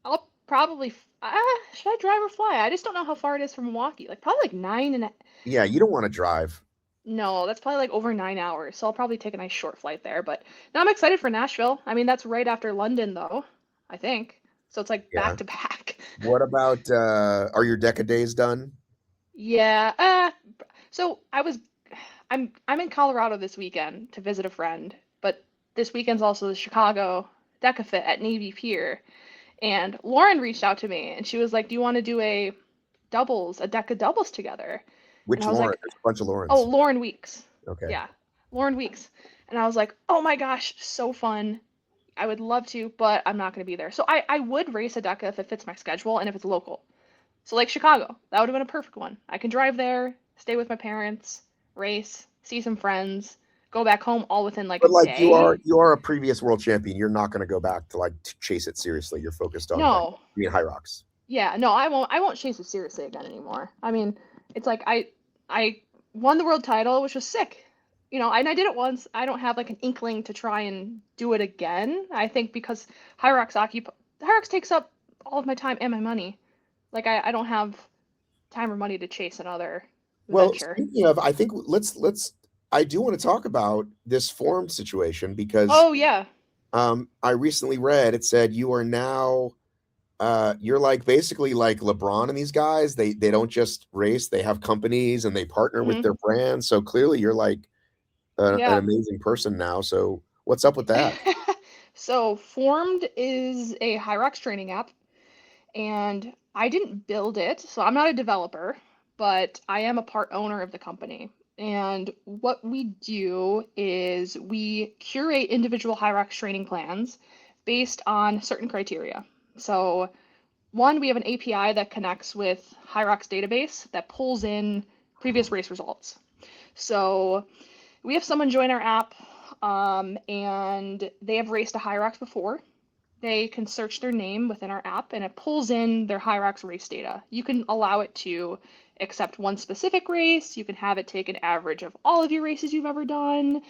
Speaker 2: I'll probably should I drive or fly? I just don't know how far it is from Milwaukee. Like probably like
Speaker 1: Yeah, you don't want to drive.
Speaker 2: no, that's probably like over 9 hours. So I'll probably take a nice short flight there. But now I'm excited for Nashville. I mean, that's right after London though, I think. So it's like
Speaker 1: Yeah.
Speaker 2: back to back.
Speaker 1: What about are your Deca days done?
Speaker 2: Yeah. So I'm in Colorado this weekend to visit a friend, but this weekend's also the Chicago Decafit at Navy Pier. And Lauren reached out to me and she was like, "Do you want to do a deck of doubles together?" And
Speaker 1: Which
Speaker 2: I was
Speaker 1: Lauren?
Speaker 2: like,
Speaker 1: There's a bunch of
Speaker 2: "Oh,
Speaker 1: Laurens.
Speaker 2: Lauren Weeks."
Speaker 1: Okay.
Speaker 2: Yeah, Lauren Weeks. And I was like, "Oh my gosh, so fun. I would love to, but I'm not going to be there." So I would race a DECA if it fits my schedule and if it's local. So like Chicago, that would have been a perfect one. I can drive there, stay with my parents, race, see some friends, go back home all within like a
Speaker 1: But like
Speaker 2: day.
Speaker 1: you are a previous world champion. You're not going to go back to like chase it seriously. You're focused on like
Speaker 2: No.
Speaker 1: being high rocks.
Speaker 2: Yeah, no, I won't chase it seriously again anymore. I mean, it's like I won the world title, which was sick. You know, and I did it once. I don't have like an inkling to try and do it again. I think because High Rocks takes up all of my time and my money. Like I don't have time or money to chase another
Speaker 1: Well,
Speaker 2: venture.
Speaker 1: speaking of, I think let's. I do want to talk about this form situation because
Speaker 2: Oh yeah.
Speaker 1: I recently read it said you are now you're like basically like LeBron and these guys. They don't just race; they have companies and they partner with
Speaker 2: Hmm.
Speaker 1: their brands. So clearly, you're like an
Speaker 2: Yeah.
Speaker 1: amazing person now. So what's up with that?
Speaker 2: So Formed is a High Rocks training app. And I didn't build it, so I'm not a developer, but I am a part owner of the company. And what we do is we curate individual High Rocks training plans based on certain criteria. So, one, we have an API that connects with High Rocks database that pulls in previous race results. So, we have someone join our app, and they have raced a High Rocks before. They can search their name within our app and it pulls in their High Rocks race data. You can allow it to accept one specific race. You can have it take an average of all of your races you've ever done.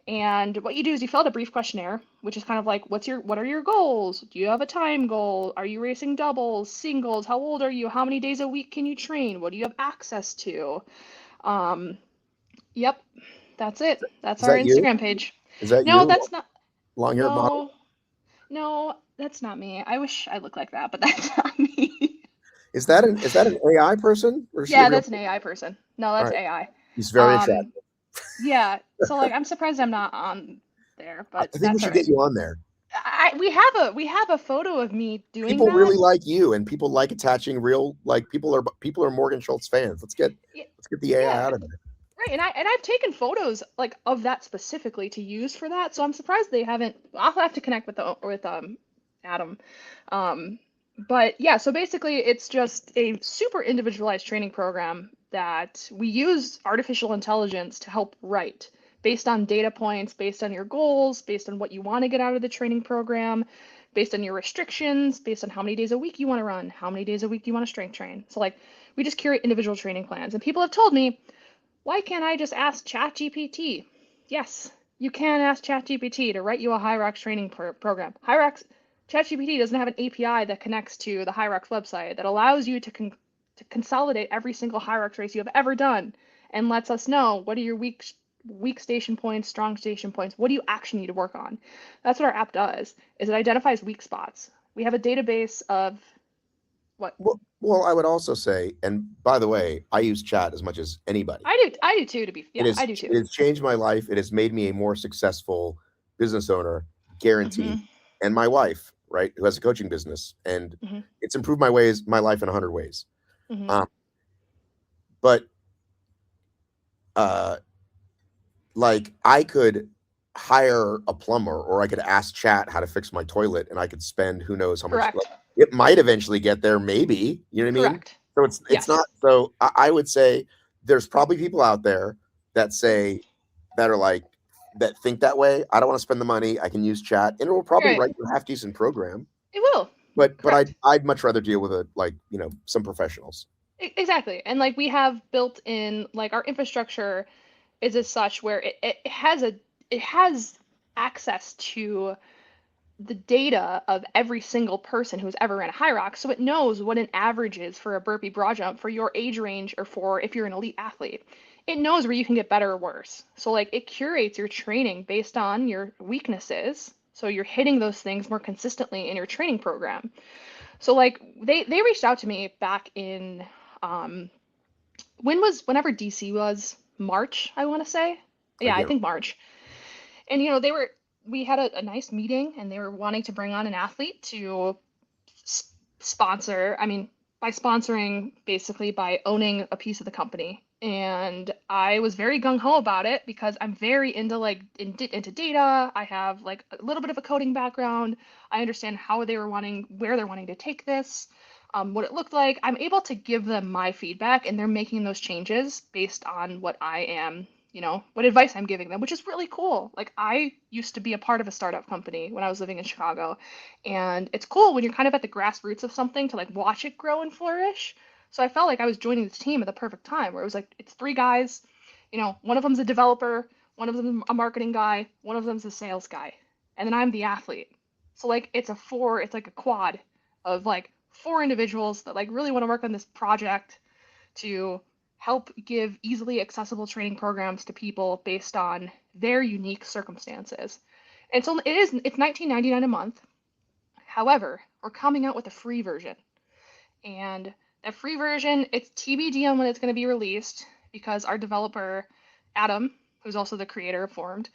Speaker 2: And what you do is you fill out a brief questionnaire, which is kind of like what are your goals? Do you have a time goal? Are you racing doubles, singles? How old are you? How many days a week can you train? What do you have access to? Um, yep, that's it. That's
Speaker 1: Is
Speaker 2: our
Speaker 1: that you?
Speaker 2: Instagram page.
Speaker 1: Is that
Speaker 2: No,
Speaker 1: you?
Speaker 2: that's not.
Speaker 1: Long haired model?
Speaker 2: No, no, that's not me. I wish I looked like that, but that's not me.
Speaker 1: Is that an AI person or is she a
Speaker 2: Yeah,
Speaker 1: real
Speaker 2: that's an
Speaker 1: person?
Speaker 2: AI person. No,
Speaker 1: All
Speaker 2: that's
Speaker 1: right.
Speaker 2: AI.
Speaker 1: He's very
Speaker 2: Um,
Speaker 1: attractive.
Speaker 2: yeah, so like I'm surprised I'm not on there,
Speaker 1: I
Speaker 2: but
Speaker 1: think we
Speaker 2: that's all
Speaker 1: should get
Speaker 2: right.
Speaker 1: you on there.
Speaker 2: we have a photo of me doing
Speaker 1: People
Speaker 2: that.
Speaker 1: really like you, and people like attaching real, like, people are Morgan Schultz fans.
Speaker 2: Yeah,
Speaker 1: Let's get the AI
Speaker 2: yeah,
Speaker 1: out of it.
Speaker 2: right. And I've taken photos like of that specifically to use for that. So I'm surprised they haven't. I'll have to connect with Adam. Um, but yeah, so basically it's just a super individualized training program that we use artificial intelligence to help write based on data points, based on your goals, based on what you want to get out of the training program, based on your restrictions, based on how many days a week you want to run, how many days a week you want to strength train. So like we just curate individual training plans. And people have told me, why can't I just ask ChatGPT? Yes, you can ask ChatGPT to write you a Hyrox training program. Hyrox ChatGPT doesn't have an API that connects to the Hyrox website that allows you to consolidate every single Hyrox race you have ever done and lets us know what are your weak station points, strong station points. What do you actually need to work on? That's what our app does. Is it identifies weak spots. We have a database of what
Speaker 1: Well, I would also say, and by the way, I use chat as much as anybody.
Speaker 2: I do too.
Speaker 1: It
Speaker 2: I
Speaker 1: has
Speaker 2: do too.
Speaker 1: it has changed my life. It has made me a more successful business owner, guaranteed.
Speaker 2: Hmm.
Speaker 1: And my wife, right, who has a coaching business, and
Speaker 2: Hmm.
Speaker 1: it's improved my life in 100 ways.
Speaker 2: Hmm.
Speaker 1: Um, but uh, like, I could hire a plumber, or I could ask chat how to fix my toilet, and I could spend who knows how much. Like,
Speaker 2: Correct.
Speaker 1: it might eventually get there, maybe. You know what I mean?
Speaker 2: Correct.
Speaker 1: So it's not.
Speaker 2: Yes.
Speaker 1: So I would say there's probably people out there that say that are like that think that way. I don't want to spend the money. I can use chat, and it will probably
Speaker 2: Right.
Speaker 1: write you a half decent program.
Speaker 2: It will.
Speaker 1: But
Speaker 2: Correct.
Speaker 1: I'd much rather deal with some professionals.
Speaker 2: Exactly. And like we have built in like our infrastructure is as such where it has access to the data of every single person who's ever ran a high rock, so it knows what an average is for a burpee broad jump for your age range or for if you're an elite athlete. It knows where you can get better or worse. So like it curates your training based on your weaknesses. So you're hitting those things more consistently in your training program. So like they reached out to me back in um whenever DC was March, I want to say. Yeah, I
Speaker 1: Again,
Speaker 2: think March. And we had a nice meeting and they were wanting to bring on an athlete to sponsor. I mean, by sponsoring, basically by owning a piece of the company. And I was very gung ho about it because I'm very into into data. I have like a little bit of a coding background. I understand where they're wanting to take this, what it looked like. I'm able to give them my feedback, and they're making those changes based on what I am, what advice I'm giving them, which is really cool. Like I used to be a part of a startup company when I was living in Chicago, and it's cool when you're kind of at the grassroots of something to like watch it grow and flourish. So I felt like I was joining this team at the perfect time where it was like it's three guys, one of them's a developer, one of them's a marketing guy, one of them's a sales guy, and then I'm the athlete. So like it's like a quad of like four individuals that like really want to work on this project to help give easily accessible training programs to people based on their unique circumstances. And so it's 19.99 a month. However, we're coming out with a free version. And that free version, it's TBD on when it's going to be released because our developer, Adam, who's also the creator of Formed,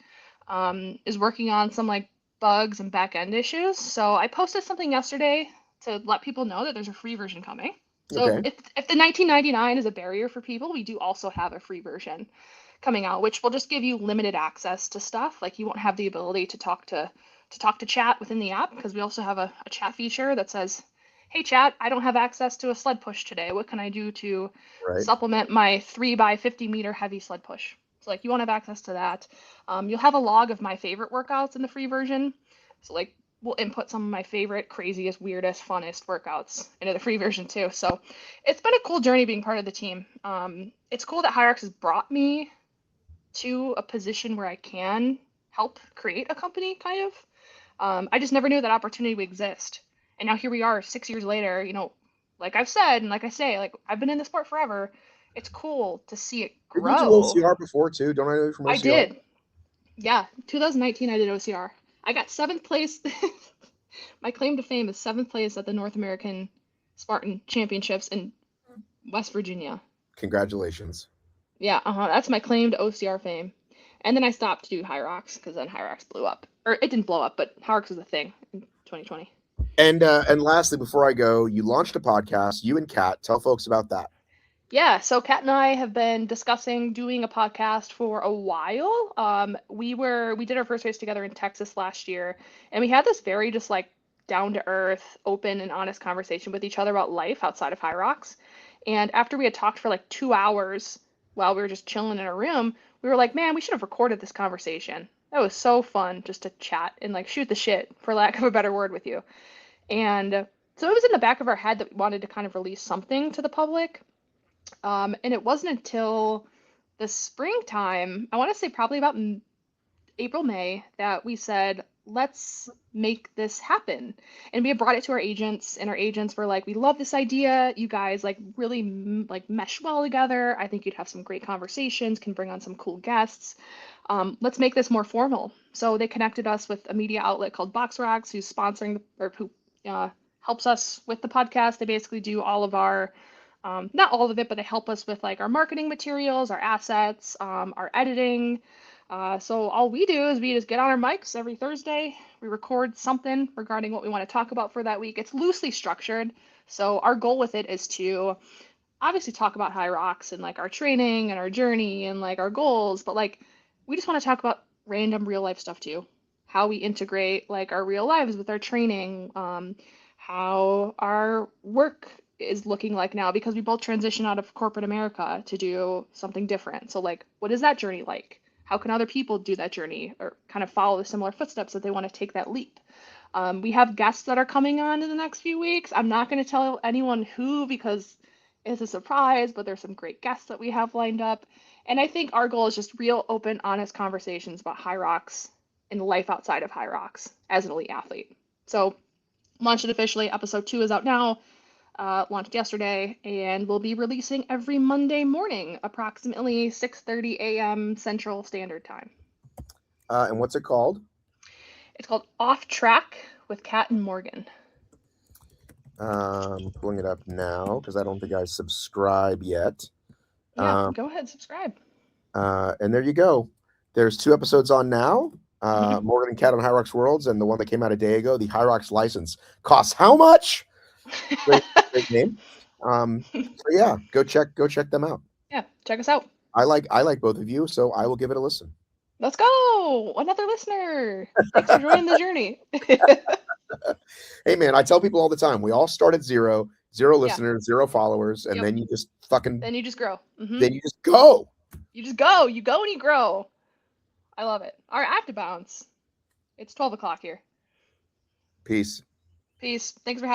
Speaker 2: is working on some like bugs and back end issues. So I posted something yesterday to let people know that there's a free version coming. So
Speaker 1: okay,
Speaker 2: if the 19.99 is a barrier for people, we do also have a free version coming out, which will just give you limited access to stuff. Like you won't have the ability to talk to chat within the app because we also have a chat feature that says, "Hey chat, I don't have access to a sled push today. What can I do to
Speaker 1: right.
Speaker 2: supplement my 3 by 50 meter heavy sled push?" So like you won't have access to that. You'll have a log of my favorite workouts in the free version. So like we'll input some of my favorite, craziest, weirdest, funnest workouts into the free version too. So it's been a cool journey being part of the team. It's cool that Hierarch has brought me to a position where I can help create a company, kind of. I just never knew that opportunity would exist. And now here we are 6 years later, like I've said, and like I say, like I've been in the sport forever. It's cool to see it
Speaker 1: Didn't you do
Speaker 2: grow.
Speaker 1: OCR before too? Don't I know you from
Speaker 2: I
Speaker 1: OCR?
Speaker 2: did. Yeah, 2019 I did OCR. I got seventh place. My claim to fame is seventh place at the North American Spartan Championships in West Virginia.
Speaker 1: Congratulations.
Speaker 2: Yeah, that's my claim to OCR fame. And then I stopped to do High Rocks because then High Rocks blew up. Or it didn't blow up, but High Rocks was a thing in 2020.
Speaker 1: And lastly, before I go, you launched a podcast, you and Kat. Tell folks about that.
Speaker 2: Yeah, so Kat and I have been discussing doing a podcast for a while. We did our first race together in Texas last year, and we had this very just like down to earth, open and honest conversation with each other about life outside of High Rocks. And after we had talked for like 2 hours while we were just chilling in a room, we were like, man, we should have recorded this conversation. That was so fun just to chat and like shoot the shit, for lack of a better word, with you. And so it was in the back of our head that we wanted to kind of release something to the public. And it wasn't until the springtime, I want to say probably about April, May, that we said, let's make this happen. And we had brought it to our agents, and our agents were like, we love this idea. You guys like really like mesh well together. I think you'd have some great conversations, can bring on some cool guests. Let's make this more formal. So they connected us with a media outlet called Box Rocks, who's sponsoring or who helps us with the podcast. They basically do all of our not all of it, but they help us with like our marketing materials, our assets, our editing. So all we do is we just get on our mics every Thursday. We record something regarding what we want to talk about for that week. It's loosely structured. So our goal with it is to obviously talk about High Rocks and like our training and our journey and like our goals, but like we just want to talk about random real life stuff too. How we integrate like our real lives with our training, how our work is looking like now because we both transitioned out of corporate America to do something different. So like, what is that journey like? How can other people do that journey or kind of follow the similar footsteps that they want to take that leap? We have guests that are coming on in the next few weeks. I'm not going to tell anyone who because it's a surprise, but there's some great guests that we have lined up. And I think our goal is just real, open, honest conversations about High Rocks and life outside of High Rocks as an elite athlete. So, launched it officially. Episode 2 is out now. Launched yesterday, and we'll be releasing every Monday morning, approximately 6:30 a.m. Central Standard Time.
Speaker 1: And what's it called?
Speaker 2: It's called Off Track with Kat and Morgan.
Speaker 1: Pulling it up now because I don't think I subscribe yet.
Speaker 2: Yeah, go ahead, subscribe.
Speaker 1: And there you go. There's 2 episodes on now. Morgan and Kat on High Rocks Worlds, and the one that came out a day ago, the High Rocks license costs how much? Great name. So yeah, go check them out.
Speaker 2: Yeah, check us out.
Speaker 1: I like both of you, so I will give it a listen.
Speaker 2: Let's go! Another listener. Thanks for joining the journey.
Speaker 1: Hey man, I tell people all the time, we all start at zero listeners, 0 followers, and then you just fucking
Speaker 2: then you just grow.
Speaker 1: Then you just go.
Speaker 2: You just go. You go and you grow. I love it. All right, I have to bounce. It's 12 o'clock here.
Speaker 1: Peace.
Speaker 2: Thanks for having me.